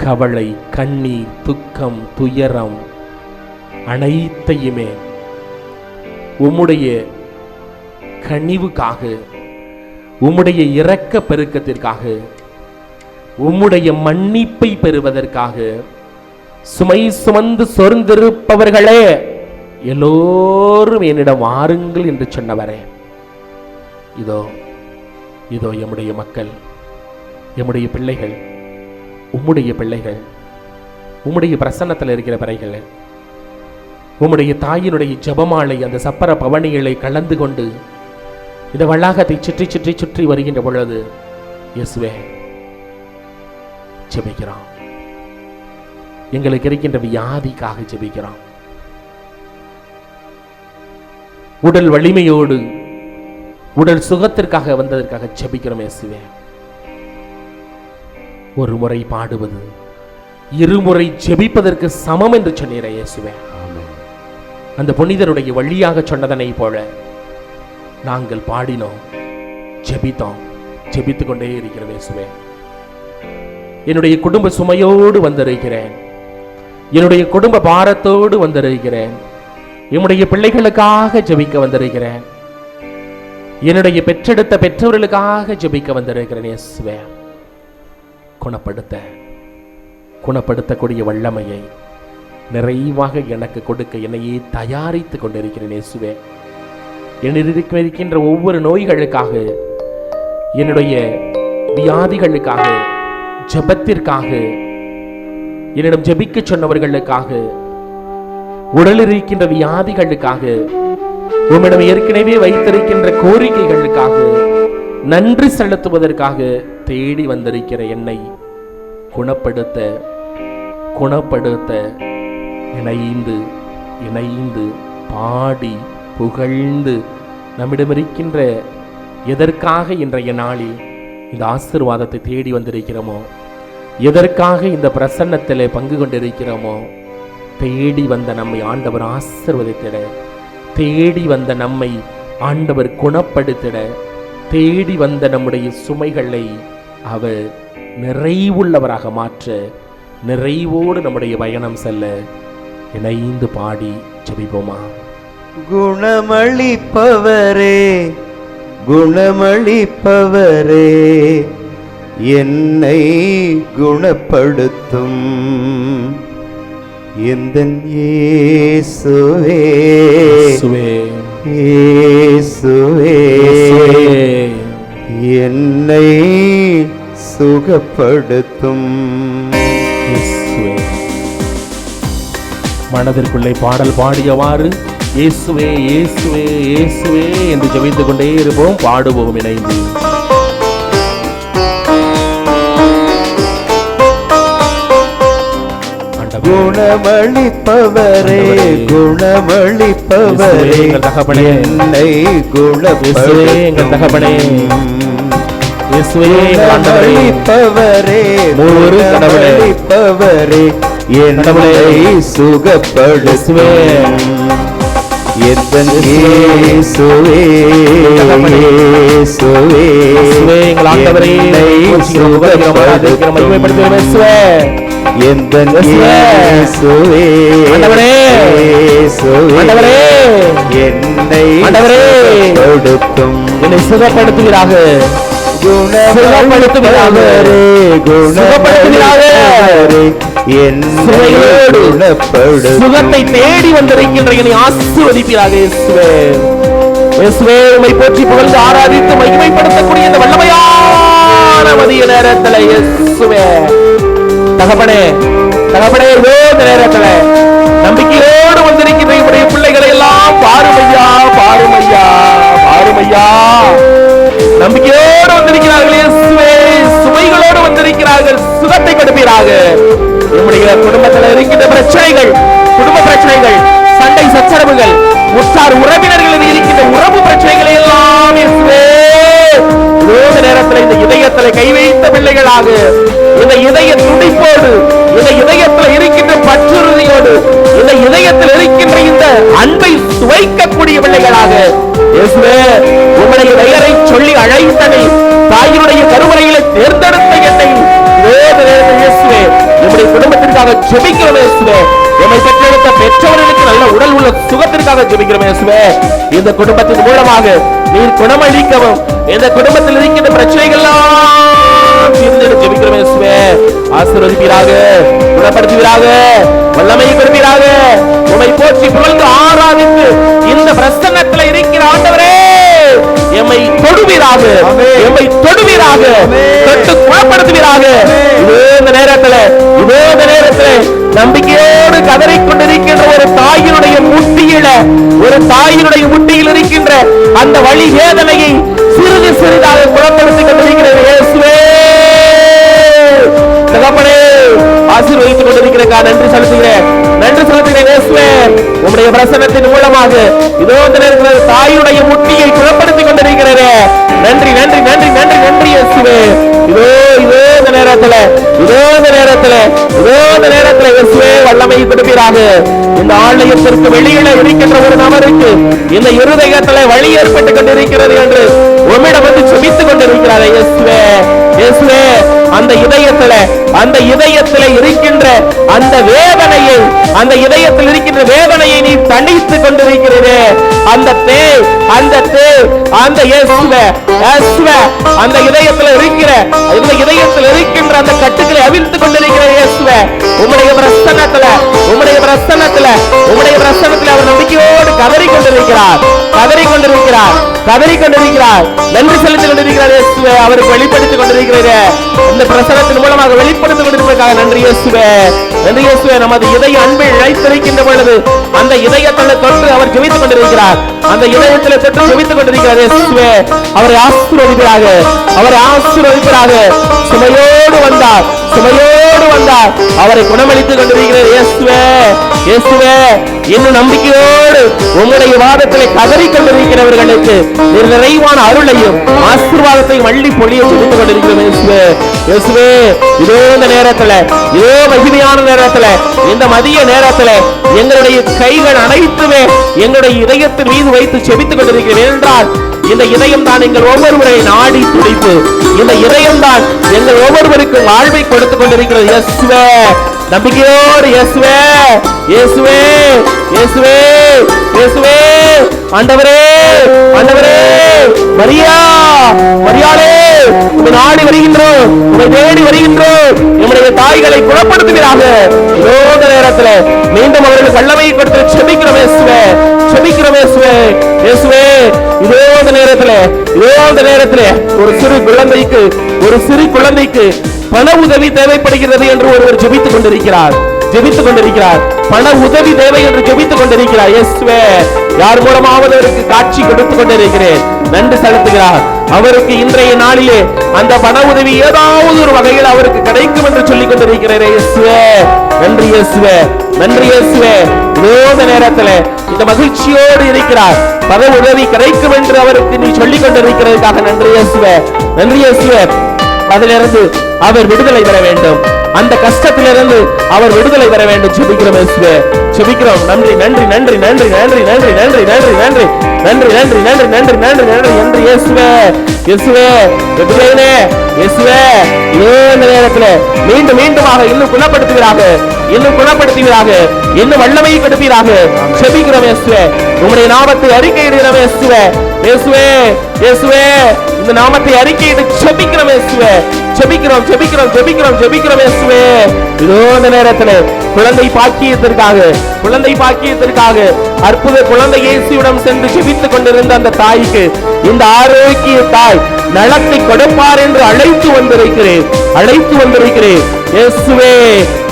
கவலை, கண்ணீர், துக்கம், துயரம் அனைத்தையுமே உம்முடைய கனிவுக்காக, உம்முடைய இரக்க பெருக்கத்திற்காக, உம்முடைய மன்னிப்பை பெறுவதற்காக, சுமை சுமந்து சொர்ந்திருப்பவர்களே எல்லோரும் என்னிடம் வாருங்கள் என்று சொன்னவரே, இதோ இதோ எம்முடைய மக்கள், எம்முடைய பிள்ளைகள், உம்முடைய பிள்ளைகள், உம்முடைய பிரசன்னத்தில் இருக்கிற பிள்ளைகள், உம்முடைய தாயினுடைய ஜெபமாலை அந்த சப்பர பவனிகளை கலந்து கொண்டு இந்த வளாகத்தை சுற்றி சுற்றி சுற்றி வருகின்ற பொழுது இயேசுவே ஜெபிக்கிறோம். எங்களுக்கு இருக்கின்ற வியாதிக்காக ஜெபிக்கிறோம். உடல் வலிமையோடு உடல் சுகத்திற்காக வந்ததற்காக ஜெபிக்கிறோம் இயேசுவே. ஒரு முறை பாடுவது இருமுறை ஜெபிப்பதற்கு சமம் என்று சொன்னீரே இயேசுவே. அந்த புனிதருடைய வழியாக சொன்னதனை போல நாங்கள் பாடினோம், ஜெபித்தோம், ஜெபித்துக் கொண்டே இருக்கிறோம் இயேசுவே. என்னுடைய குடும்ப சுமையோடு வந்திருக்கிறேன், என்னுடைய குடும்ப பாரத்தோடு வந்திருக்கிறேன், என்னுடைய பிள்ளைகளுக்காக ஜெபிக்க வந்திருக்கிறேன், என்னுடைய பெற்றெடுத்த பெற்றோர்களுக்காக ஜெபிக்க வந்திருக்கிறேன் இயேசுவே. குணப்படுத்தக்கூடிய வல்லமையை நிறைவாக எனக்கு கொடுக்க என்னையே தயாரித்து கொண்டிருக்கிறேன் இயேசுவே. என்னிடம் இருக்கின்ற ஒவ்வொரு நோய்களுக்காக, என்னுடைய வியாதிகளுக்காக, ஜெபத்திற்காக, என்னிடம் ஜெபிக்க சொன்னவர்களுக்காக, உடலில் இருக்கின்ற வியாதிகளுக்காக, உம்மிடம் ஏற்கனவே வைத்திருக்கின்ற கோரிக்கைகளுக்காக நன்றி செலுத்துவதற்காக தேடி வந்திருக்கிற என்னை குணப்படுத்த இணைந்து இணைந்து பாடி புகழ்ந்து நம்மிடம் இருக்கின்ற எதற்காக இன்றைய நாளில் இந்த ஆசீர்வாதத்தை தேடி வந்திருக்கிறோமோ, எதற்காக இந்த பிரசன்னத்தில் பங்கு கொண்டிருக்கிறோமோ, தேடி வந்த நம்மை ஆண்டவர் ஆசீர்வதித்திட, தேடி வந்த நம்மை ஆண்டவர் குணப்படுத்திட, தேடி வந்த நம்முடைய சுமைகளை அவர் நிறைவுள்ளவராக மாற்ற, நிறைவோடு நம்முடைய பயணம் செல்ல இணைந்து பாடி ஜெபிப்போமா. குணமளிப்பவரே, குணமளிப்பவரே, என்னை குணப்படுத்தும் எந்தன் இயேசுவே, இயேசுவே, என்னை சுகப்படுத்தும். மனதிற்குள்ளே பாடல் பாடியவாறு இயேசுவே இயேசுவே இயேசுவே என்று ஜெபித்துக் கொண்டே இருப்போம், பாடுவோம் இணைந்து. குணமளிப்பவரே, குணமளிப்பவரே, எங்கள் தகப்பனே, என்னை குணப்படுத்தும் எங்கள் தகப்பனே, குணமளிப்பவரே, குணமளிப்பவரே, என்னை சுகப்படுத்துவேன். எங்கள் இயேசுவே, இயேசுவே, எங்கள் ஆண்டவரே சுகப்படுத்தும். எங்கள் இயேசுவே, ஆண்டவரே, இயேசுவே, என்னை சுகப்படுத்தும். என்னை சுகப்படுத்துகிறாக, சுகத்தை தேடி வந்திருக்கின்ற என்னை ஆசீர்வதிப்பீராக. இயேசுவே, உம்மை போற்றி புகழ்ந்து ஆராதித்து மகிமைப்படுத்தக்கூடிய இந்த வல்லமையான மதிய நேரத்தில் இயேசுவே, தகப்பனே, தகப்பனே, இந்த நேரத்தில் நம்பிக்கையோடு வந்திருக்கின்ற என்னுடைய பிள்ளைகளை எல்லாம் பாருமையா, பாருமையா, பாருமையா. நம்பிக்கையோடு வந்திருக்கிறார்கள் இயேசுவே, சுமைகளோடு வந்திருக்கிறார்கள். சுகத்தை கொடுப்பீராக. நம்முடைய குடும்பத்தில் இருக்கின்ற பிரச்சனைகள், குடும்ப பிரச்சனைகள், சண்டை சச்சரவுகள், உற்றார் உறவினர்கள் இருக்கின்ற உறவு பிரச்சனைகளை எல்லாம் இயேசுவே இந்த நேரத்தில் இந்த இதயத்தில் கை வைத்த பிள்ளைகளாக, இந்த இதய துடிப்போடு, இந்த இதயத்தில் இருக்கின்ற பற்றுறுதியோடு, இந்த இதயத்தில் இருக்கின்ற இந்த அன்பை சுவைக்கக்கூடிய பிள்ளைகளாக இயேசுவே, உம்முடைய பெயரை சொல்லி அழைத்தனை, தாயினுடைய கருவறையில தேர்ந்தெடுத்த என்னை இயேசுவே நம்முடைய குடும்பத்திற்காக ஜெபிக்கிறோம் இயேசுவே. எம்மை பெற்றெடுத்த பெற்றோர்களுக்கு நல்ல உடல் உள்ள சுகத்திற்காக ஜெபிக்கிறோம் இயேசுவே. இந்த குடும்பத்தின் மூலமாக நீர் குணமளிக்கவும், இந்த குடும்பத்தில் இருக்கின்ற பிரச்சனைகள் எல்லாம் தீர்ந்து ஜெபிக்கிறோம் இயேசுவே. ஆசீர்வதிப்பீராக, குணப்படுத்துவீராக, வல்லமையை கொடுப்பீராக. உம்மை போற்றி புகழ்ந்து ஆராதித்து இந்த பிரசன்னத்தில் இருக்கிற ஆண்டவரே எம்மை தொடுவீராக, எம்மை தொடுவீராக, தொட்டு குணப்படுத்துவீராக. இந்த நேரத்தில், இந்த நேரத்தில் நம்பிக்கையோடு கதறிக் கொண்டிருக்கின்ற ஒரு தாயினுடைய முட்டியில, ஒரு தாயினுடைய முட்டியில் இருக்கின்ற அந்த வலி வேதனையை சிறிது சிறிதாக குணப்படுத்திக் கொண்டிருக்கிறது இயேசுவே. தகப்பனே, ஆசீர்வதித்துக் கொண்டிருக்கிறேன், நன்றி செலுத்துகிறேன், நன்றி செலுத்துகிறேன் இயேசுவே. உம்முடைய பிரசன்னத்தின் மூலமாக இதோ இந்த நேரத்தில் தாயுடைய முட்டியை குணப்படுத்திக் கொண்டிருக்கிறேன். நன்றி, நன்றி, நன்றி, நன்றி, நன்றி இயேசுவே. இதோ இதோ இந்த நேரத்தில், இதோ இந்த நேரத்தில், இதோ இந்த நேரத்தில் இயேசுவே வல்லமை கொடுப்பீராக. இந்த ஆலயத்திற்கு வெளியில இருக்கின்ற ஒரு நபருக்கு இந்த இருதயத்தில் வழி ஏற்பட்டுக் கொண்டிருக்கிறது என்று உம்மிடம் வந்து செபித்துக் கொண்டிருக்கிறார் இயேசுவே. இயேசுவே, அந்த இதயத்தில், அந்த இதயத்தில் இருக்கின்ற அந்த வேதனையை, அந்த இதயத்தில் இருக்கின்ற வேதனையை நீ தணித்துக் கொண்டிருக்கிறீரே. அந்த தேய், அந்த தேய், அந்த இயேசுவே, இயேசுவே, அந்த இதயத்தில் இருக்கிற, இந்த இதயத்தில் இருக்கின்ற அந்த கட்டுக்களை அவிழ்த்துக் கொண்டிருக்கிற இயேசுவே, உம்முடைய பிரசன்னத்தில், உம்முடைய பிரசன்னத்தில், உம்முடைய பிரசன்னத்தில் அவர் நம்பிக்கையோடு கதறி கொண்டிருக்கிறார், கதறி கொண்டிருக்கிறார், கதறி கொண்டிருக்கிறார். நன்றி செலுத்திக் கொண்டிருக்கிறார் இயேசுவே. அவருக்கு வெளிப்படுத்திக் கொண்டிருக்கிறீரே, இந்த பிரசன்னத்தின் மூலமாக வெளிப்படுத்திக் கொண்டிருப்பதற்காக நன்றி இயேசுவே, நன்றி இயேசுவே. நமது இதய அன்பை இழைத்திருக்கின்ற பொழுது அந்த இதயத்தில் தொட்டு அவர் ஜெபித்துக் கொண்டிருக்கிறார், அந்த இதயத்தில் தொட்டு ஜெபித்துக் கொண்டிருக்கிறார் இயேசுவே. அவரை ஆசீர்வதிப்பீராக, அவரை ஆசீர்வதிப்பீராக. சுமையோடு வந்தார், சுமையோடு வந்தார், அவரை குணமளித்துக் கொண்டிருக்கிறார் இயேசுவே. இயேசுவே, இன்னும் நம்பிக்கையோடு உங்களுடைய வாதத்திலே கதறி கொண்டிருக்கிறவர்களுக்கு நிறைவான அருளையும் ஆசீர்வாதத்தையும் அள்ளி பொழிய செலுத்திக் கொண்டிருக்கிறோம் இயேசுவே. இயேசுவே, இதோ இந்த நேரத்தில், இதோ மகிமையான நேரத்தில், இந்த மதிய நேரத்தில் எங்களுடைய கைகள் அனைத்துமே எங்களுடைய இதயத்தின் மீது வைத்து செபித்துக் கொண்டிருக்கிறேன். என்றால் இந்த இதயம் தான் எங்கள் ஒவ்வொருவரை நாடி துடிப்பு, இந்த இதயம் தான் எங்கள் ஒவ்வொருவருக்கும் வாழ்வை கொடுத்துக் கொண்டிருக்கிறது இயேசுவே. நம்பிக்கையோடு இயேசுவே, இயேசுவே, இயேசுவே, இயேசுவே, ஆண்டவரே, ஆண்டவரே, மரியா, மரியாளே, உம்மை நாடி வருகின்றோம், உம்மை தேடி வருகின்றோம். நம்முடைய தாய்களை குணப்படுத்துவீராக. இந்த நேரத்தில் மீண்டும் அவர்களுக்கு வல்லமையை கொடுத்து செபிக்கிறோம் இயேசுவே, செபிக்கிறோம் இயேசுவே. இயேசுவே, இதோ இந்த நேரத்தில், இதோ இந்த நேரத்தில் ஒரு சிறு குழந்தைக்கு, ஒரு சிறு குழந்தைக்கு பண உதவி தேவைப்படுகிறது என்று ஒருவர் ஜெபித்துக் கொண்டிருக்கிறார், ஜெபித்துக் கொண்டிருக்கிறார். பண உதவி தேவை என்று ஜெபித்துக் கொண்டிருக்கிறார் இயேசுவே. யார் மூலமாவது அவருக்கு காட்சி கொடுத்துக் கொண்டிருக்கிறேன், நன்றி செலுத்துகிறார். அவருக்கு இன்றைய நாளிலே அந்த பண உதவி ஏதாவது ஒரு வகையில் அவருக்கு கிடைக்கும் என்று சொல்லிக் கொண்டிருக்கிறேன் இயேசுவே. நன்றி இயேசுவே, நன்றி இயேசுவே. இந்த நேரத்தில் இந்த மகிழ்ச்சியோடு இருக்கிறார், பண உதவி கிடைக்கும் என்று அவருக்கு நீ சொல்லிக் கொண்டிருக்கிறதுக்காக நன்றி இயேசுவே, நன்றி இயேசுவே. அதிலிருந்து அவர் விடுதலை பெற வேண்டும். அந்த கஷ்டத்திலிருந்து அவர் விடுதலை பெற வேண்டும். ஜெபிக்கிறோம் இயேசுவே, ஜெபிக்கிறோம். நன்றி நன்றி நன்றி நன்றி நன்றி நன்றி நன்றி நன்றி நன்றி நன்றி நன்றி நன்றி நன்றி நன்றி நன்றி நன்றி இயேசுவே, இயேசுவே, எபிரேயனே இயேசுவே, இந்த நேரத்தில் மீண்டும் மீண்டுமாக இன்னும் குணப்படுத்துவீராக, இன்னும் குணப்படுத்துவீராக, இன்னும் வல்லமையை கொடுப்பீராக. ஜெபிக்கிறோம் இயேசுவே, உம்முடைய நாமத்தை அறிக்கையிடுகிறோம் இயேசுவே, இயேசுவே, இயேசுவே, இந்த நாமத்தை அறிக்கையிட்டு ஜெபிக்கிறோம் இயேசுவே, ஜெபிக்கிறோம் ஜெபிக்கிறோம் ஜெபிக்கிறோம் ஜெபிக்கிறோம் இயேசுவே. இதோ இந்த நேரத்தில் குழந்தை பாக்கியத்திற்காக, குழந்தை பாக்கியத்திற்காக அற்புத குழந்தை இயேசுவிடம் சென்று ஜெபித்துக் கொண்டிருந்த அந்த தாய்க்கு இந்த ஆரோக்கிய தாய் நலத்தை கொடுப்பார் என்று அழைத்து வந்திருக்கிறேன், அழைத்து வந்திருக்கிறேன். இயேசுவே,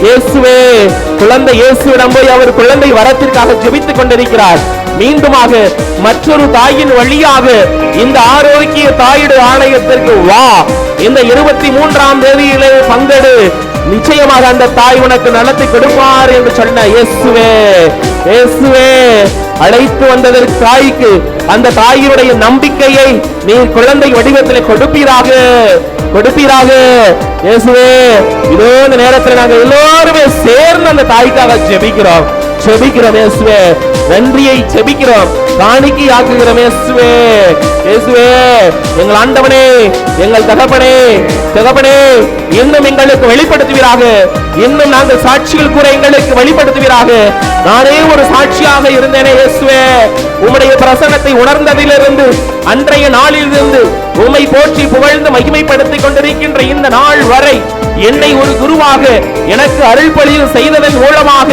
இயேசுவே, குழந்தை இயேசுவிடம் போய் அவர் குழந்தை வரத்திற்காக ஜெபித்துக் கொண்டிருக்கிறார். மீண்டுமாக மற்றொரு தாயின் வழியாக இந்த ஆரோக்கிய தாயுடைய ஆலயத்திற்கு வா, இந்த 23ஆம் தேதியிலே பங்கெடு, நிச்சயமாக அந்த தாய் உனக்கு நலத்தை கொடுப்பார் என்று சொன்ன இயேசுவே, இயேசுவே, அழைத்து வந்ததற்கு தாய்க்கு அந்த தாயினுடைய நம்பிக்கையை நீ குழந்தை வடிவத்தில் கொடுப்பீராக, கொடுப்பீராக இயேசுவே. இதோ இந்த நேரத்தில் நாங்கள் எல்லோருமே சேர்ந்து அந்த தாய்க்காக ஜெபிக்கிறோம், ஜெபிக்கிறோம் இயேசுவே, நன்றியை ஜெபிக்கிறோம், காணிக்கை ஆக்குகிறோம் இயேசுவே, இயேசுவே, எங்கள் ஆண்டவனே, எங்கள் தகப்பனே, தகப்பனே, இன்னும் எங்களுக்கு வெளிப்படுத்துவீராக, இன்னும் நாங்கள் சாட்சிகள் கூட எங்களுக்கு வெளிப்படுத்துவீராக. நானே ஒரு சாட்சியாக இருந்தேனே இயேசுவே, உம்முடைய பிரசன்னத்தை உணர்ந்ததிலிருந்து அன்றைய நாளிலிருந்து உம்மை போற்றி புகழ்ந்து மகிமைப்படுத்திக் கொண்டிருக்கின்ற இந்த நாள் வரை என்னை ஒரு குருவாக எனக்கு அருள் பலியில் செய்ததன் மூலமாக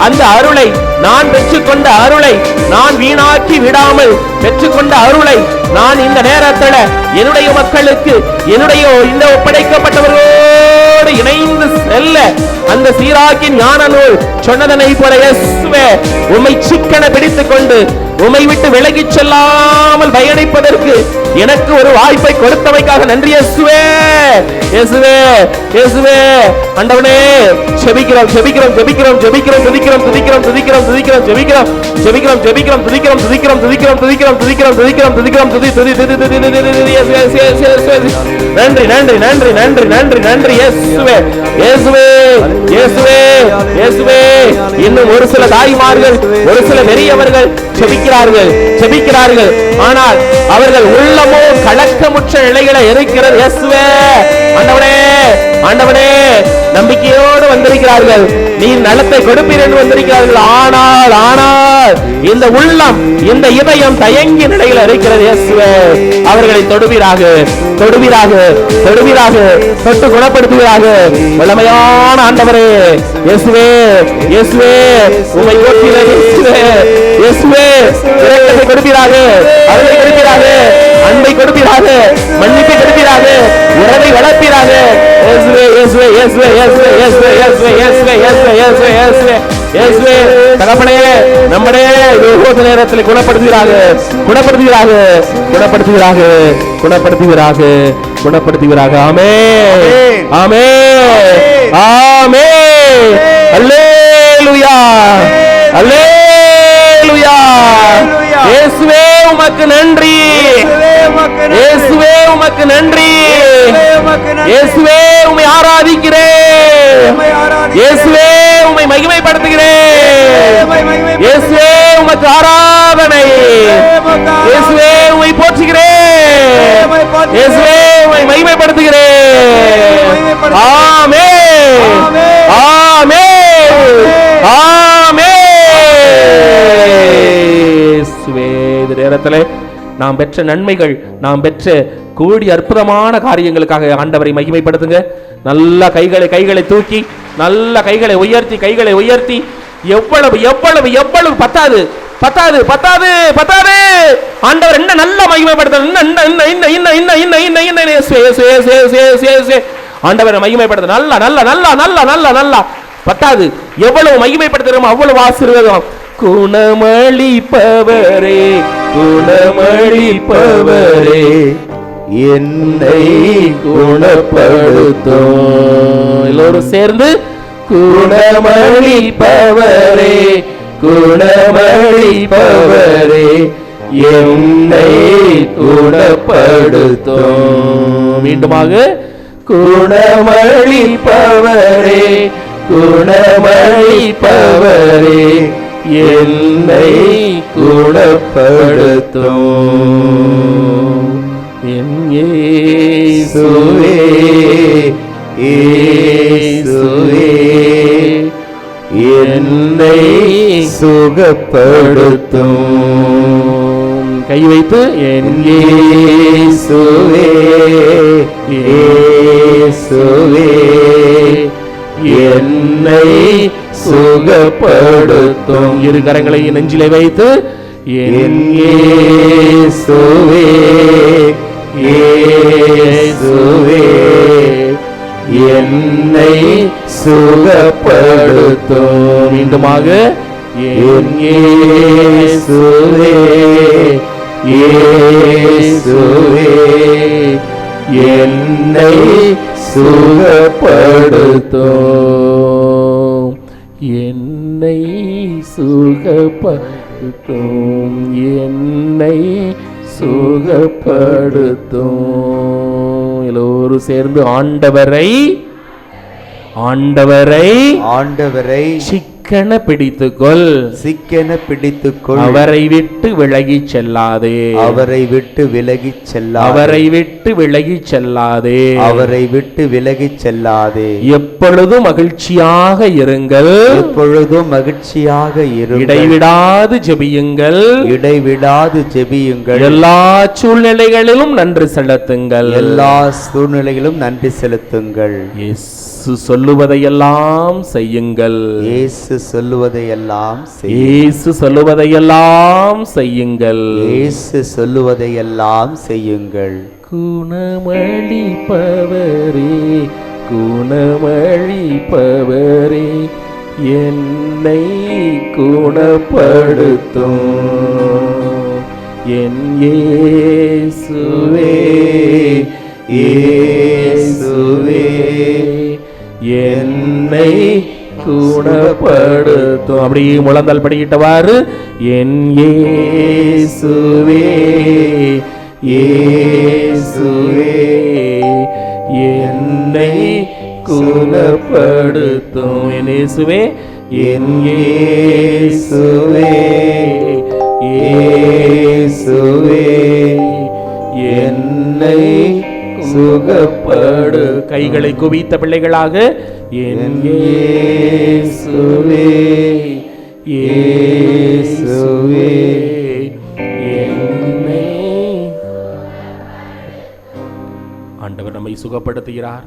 அந்த அருளை நான் பெற்றுக்கொண்ட அருளை நான் வீணாக்கி விடாமல் பெற்றுக்கொண்ட அருளை நான் இந்த நேரத்தில் என்னுடைய மக்களுக்கு, என்னுடைய இந்த ஒப்படைக்கப்பட்டவர்களோடு இணைந்து செல்ல அந்த சீராக்கின் ஞான நூல் சொன்னதனை போல இயேசுவே, உம்மை சிக்கன பிடித்துக் கொண்டு உம்மை விட்டு விலகிச் செல்லாமல் பயணிப்பதற்கு எனக்கு ஒரு வாய்ப்பை கொடுத்தமைக்காக நன்றி இயேசுவே, இயேசுவே, இயேசுவே. ஆண்டவனே, ஜெபிக்கிறோம் ஜெபிக்கிறோம் ஜெபிக்கிறோம் ஜெபிக்கிறோம் துதிக்கிறோம் துதிக்கிறோம் துதிக்கிறோம் துதிக்கிறோம் ஜெபிக்கிறோம் ஜெபிக்கிறோம் ஜெபிக்கிறோம் துதிக்கிறோம் துதிக்கிறோம் துதிக்கிறோம் துதிக்கிறோம் துதிக்கிறோம் துதிக்கிறோம் துதிக்கிறோம் துதி துதி துதி துதி துதி. நன்றி நன்றி நன்றி நன்றி நன்றி நன்றி இயேசுவே, இயேசுவே, இயேசுவே, இயேசுவே. இன்னும் ஒரு சில தாய்மார்கள், ஒரு சில பெரியவர்கள் ஜெபிக்கிறார்கள், ஜெபிக்கிறார்கள், ஆனால் அவர்கள் உள்ளமோ கலக்கமுற்ற நிலைகளை இருக்கிறது இயேசுவே. ஆண்டவனே, ஆண்டவனே, நம்பிக்கையோடு வந்திருக்கிறார்கள், நீ நலத்தை கொடுப்பீர் என்று வந்திருக்கிறார்கள். ஆனால் ஆனால் இந்த உள்ளம், இந்த இதயம் தயங்கி நிலையில் இருக்கிறது இயேசுவே. அவர்களை தொடுவீராக, தொடுவீராக, தொடுவீராக, தொட்டு குணப்படுத்துவீராக. வல்லமையான ஆண்டவரே இயேசுவே, இயேசுவே, உம்மை போற்றுகிறேன் இயேசுவே, இயேசுவே, இரக்கத்தை கொடுப்பீராக, அருளை கொடுப்பீராக, அன்பை கொடுப்பீராக, மன்னிப்பை கொடுப்பீராக, உறவை வளர்ப்பீராக. இயேசுவே, இயேசுவே, இயேசுவே, இயேசுவே, இயேசுவே, இயேசுவே, இயேசுவே, இயேசுவே, இயேசுவே, இயேசுவே, இயேசுவே, தகப்பனே, நம்முடைய இந்த நேரத்தில் குணப்படுத்துவீராக, குணப்படுத்துவீராக, குணப்படுத்துவீராக, குணப்படுத்துவீராக, குணப்படுத்துவீராக. ஆமென், ஆமென், ஆமென். அல்லேலூயா, அல்லேலூயா. இயேசுவே உமக்கு நன்றி, இயேசுவே உமக்கு நன்றி, இயேசுவே உம்மை ஆராதிக்கிறேன், இயேசுவே உம்மை மகிமைப்படுத்துகிறேன், இயேசுவே உமக்கு ஆராதனை, இயேசுவே உம்மை போற்றுகிறேன், இயேசுவே உம்மை மகிமைப்படுத்துகிறேன். ஆமென், ஆமென், ஆமென். இயேசுவே, இந்த நேரத்தில் நாம் பெற்ற நன்மைகள், நாம் பெற்ற கூடி அற்புதமான காரியங்களுக்காக ஆண்டவரை மகிமைப்படுத்துங்க. நல்ல கைகளை தூக்கி, நல்ல கைகளை உயர்த்தி, கைகளை உயர்த்தி, எவ்வளவு எவ்வளவு எவ்வளவு பத்தாது, பத்தாது, பத்தாது, பத்தாது. ஆண்டவர் என்ன நல்ல மகிமைப்படுத்த, ஆண்டவரை மகிமைப்படுத்த, நல்ல நல்ல நல்ல நல்ல நல்ல நல்ல பத்தாது. எவ்வளவு மகிமைப்படுத்துறோம் அவ்வளவு ஆசீர்வாதம். குணமளிப்பவரே, குணமளிப்பவரே, என்னை குணப்படுத்தும். எல்லோரும் சேர்ந்து குணமளிப்பவரே, குணமளிப்பவரே, என்னை குணப்படுத்தும். மீண்டுமாக குணமளிப்பவரே, குணமளிப்பவரே, என்னை குணப்படுத்தும் என் இயேசுவே, இயேசுவே, என்னை சுகப்படுத்தும். கை வைத்து என் இயேசுவே, இயேசுவே, என்னை சுகப்படுத்தும். இரு கரங்களை நெஞ்சிலே வைத்து என் இயேசுவே, இயேசுவே, என்னை சுகப்படுத்தும். மீண்டுமாக என் இயேசுவே, இயேசுவே, என்னை சுகப்படுத்தும், என்னை சுகப்படுத்தும், என்னை சுகப்படுத்தும். எல்லோரும் சேர்ந்து ஆண்டவரை, ஆண்டவரை, ஆண்டவரை சிக்கன பிடித்துக்கொள், சிக்கென பிடித்துக்கொள். அவரை விட்டு விலகி செல்லாதே, அவரை விட்டு விலகி செல்லாதே, அவரை விட்டு விலகி செல்லாதே, அவரை விட்டு விலகி செல்லாதே. எப்பொழுதும் மகிழ்ச்சியாக இருங்கள், எப்பொழுதும் மகிழ்ச்சியாக இருங்கள். இடைவிடாது ஜெபியுங்கள், இடைவிடாது ஜெபியுங்கள். எல்லா சூழ்நிலைகளிலும் நன்றி செலுத்துங்கள், எல்லா சூழ்நிலைகளிலும் நன்றி செலுத்துங்கள். இயேசு சொல்லுவதையெல்லாம் செய்யுங்கள், இயேசு சொல்லுவதையெல்லாம் செய்யுங்கள். இயேசு சொல்லுவதையெல்லாம் செய்யுங்கள், இயேசு சொல்லுவதையெல்லாம் செய்யுங்கள். குணமளிப்பவரே, குணமளிப்பவரே, என்னை குணப்படுத்தும் என் இயேசுவே, இயேசுவே, என்னை குணப்படுத்தும். அப்படியே முழந்தால் படிக்கிட்டவாறு என் இயேசுவே, இயேசுவே, என்னை குணப்படுத்தும். என் இயேசுவே, என் இயேசுவே, இயேசுவே, என்னை சுகப்படு. கைகளை குவித்த பிள்ளைகளாக என் இயேசுவே, இயேசுவே, என்னை. ஆண்டவர் நம்மை சுகப்படுத்துகிறார்,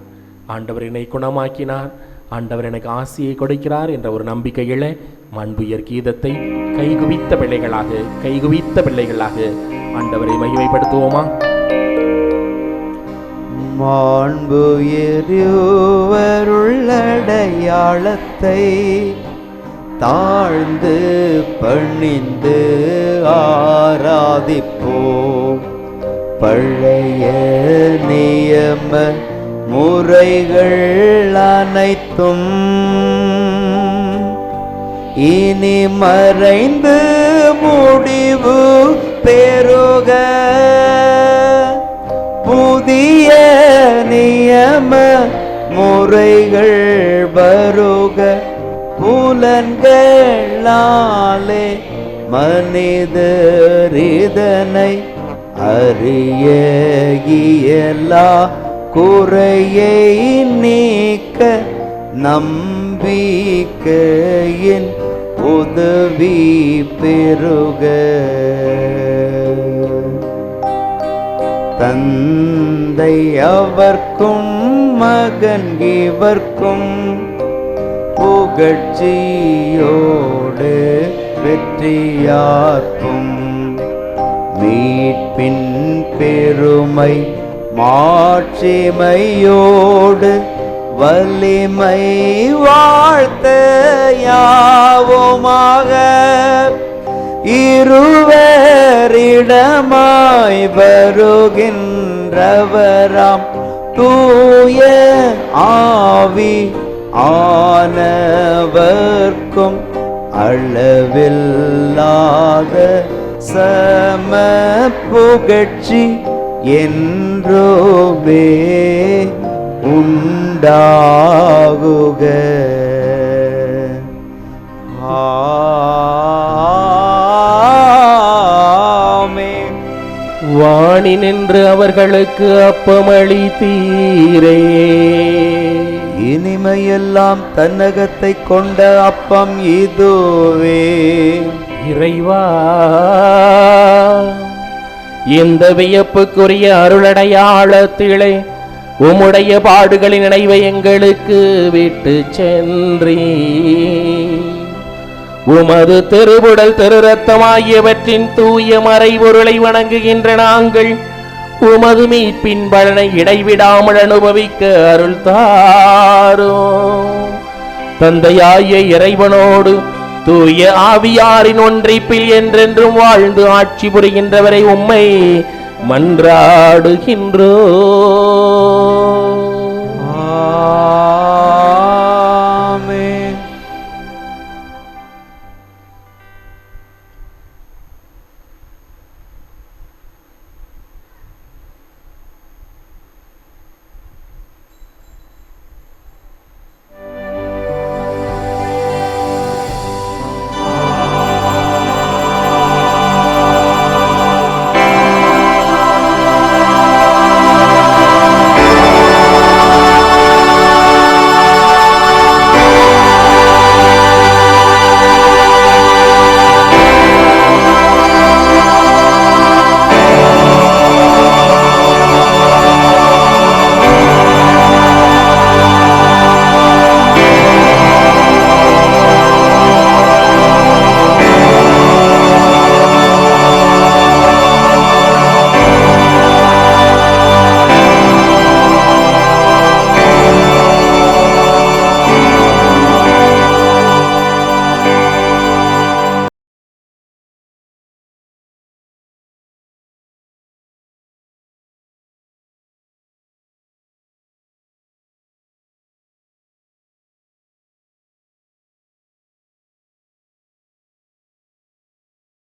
ஆண்டவர் என்னை குணமாக்கினார், ஆண்டவர் எனக்கு ஆசியை கொடுக்கிறார் என்ற ஒரு நம்பிக்கையில மாண்புயர் கீதத்தை கைகுவித்த பிள்ளைகளாக, கைகுவித்த பிள்ளைகளாக ஆண்டவரை மகிமைப்படுத்துவோமா? மாண்புயருள்ளடையாளத்தை தாழ்ந்து பணிந்து ஆராதிப்போம். பழைய நியம முறைகள் அனைத்தும் இனி மறைந்து முடிவு பெறுக. புதிய நியம முறைகள் வருக. புலன்களாலே மனிதர் இதனை அறிய இயலா. குறையை நீக்க நம்பிக்கையின் உதவி பெறுக. தந்தை அவர்க்கும் மகன் இவர்க்கும் புகழ்ச்சியோடு வெற்றியார்க்கும். மீட்பின் பெருமை மாட்சிமையோடு வலிமை வாழ்த்த யாவுமாக. இருவரிடமாய் வருகின்றவராம் தூய ஆவி ஆனவர்க்கும் அளவில்லாத சம புகழ்ச்சி என்றோவே உண்டாகுக. ஆமென். வாணி நின்று அவர்களுக்கு அப்பமளித்தீரே, இனிமையெல்லாம் தன்னகத்தை கொண்ட அப்பம் இதுவே. இறைவா, இந்த வியப்புக்குரிய அருளடையாளத்திலே உம்முடைய பாடுகளின் நினைவை எங்களுக்கு விட்டு சென்றீ. உமது திருவுடல் திருரத்தமாகியவற்றின் தூய மறைபொருளை வணங்குகின்ற நாங்கள் உமது மீட்பின் பலனை இடைவிடாமல் அனுபவிக்க அருள் தாரும். தந்தையாய இறைவனோடு தூய ஆவியாரின் ஒன்றிப்பில் என்றென்றும் வாழ்ந்து ஆட்சி புரிகின்றவரை உம்மை மன்றாடுகின்றோம்.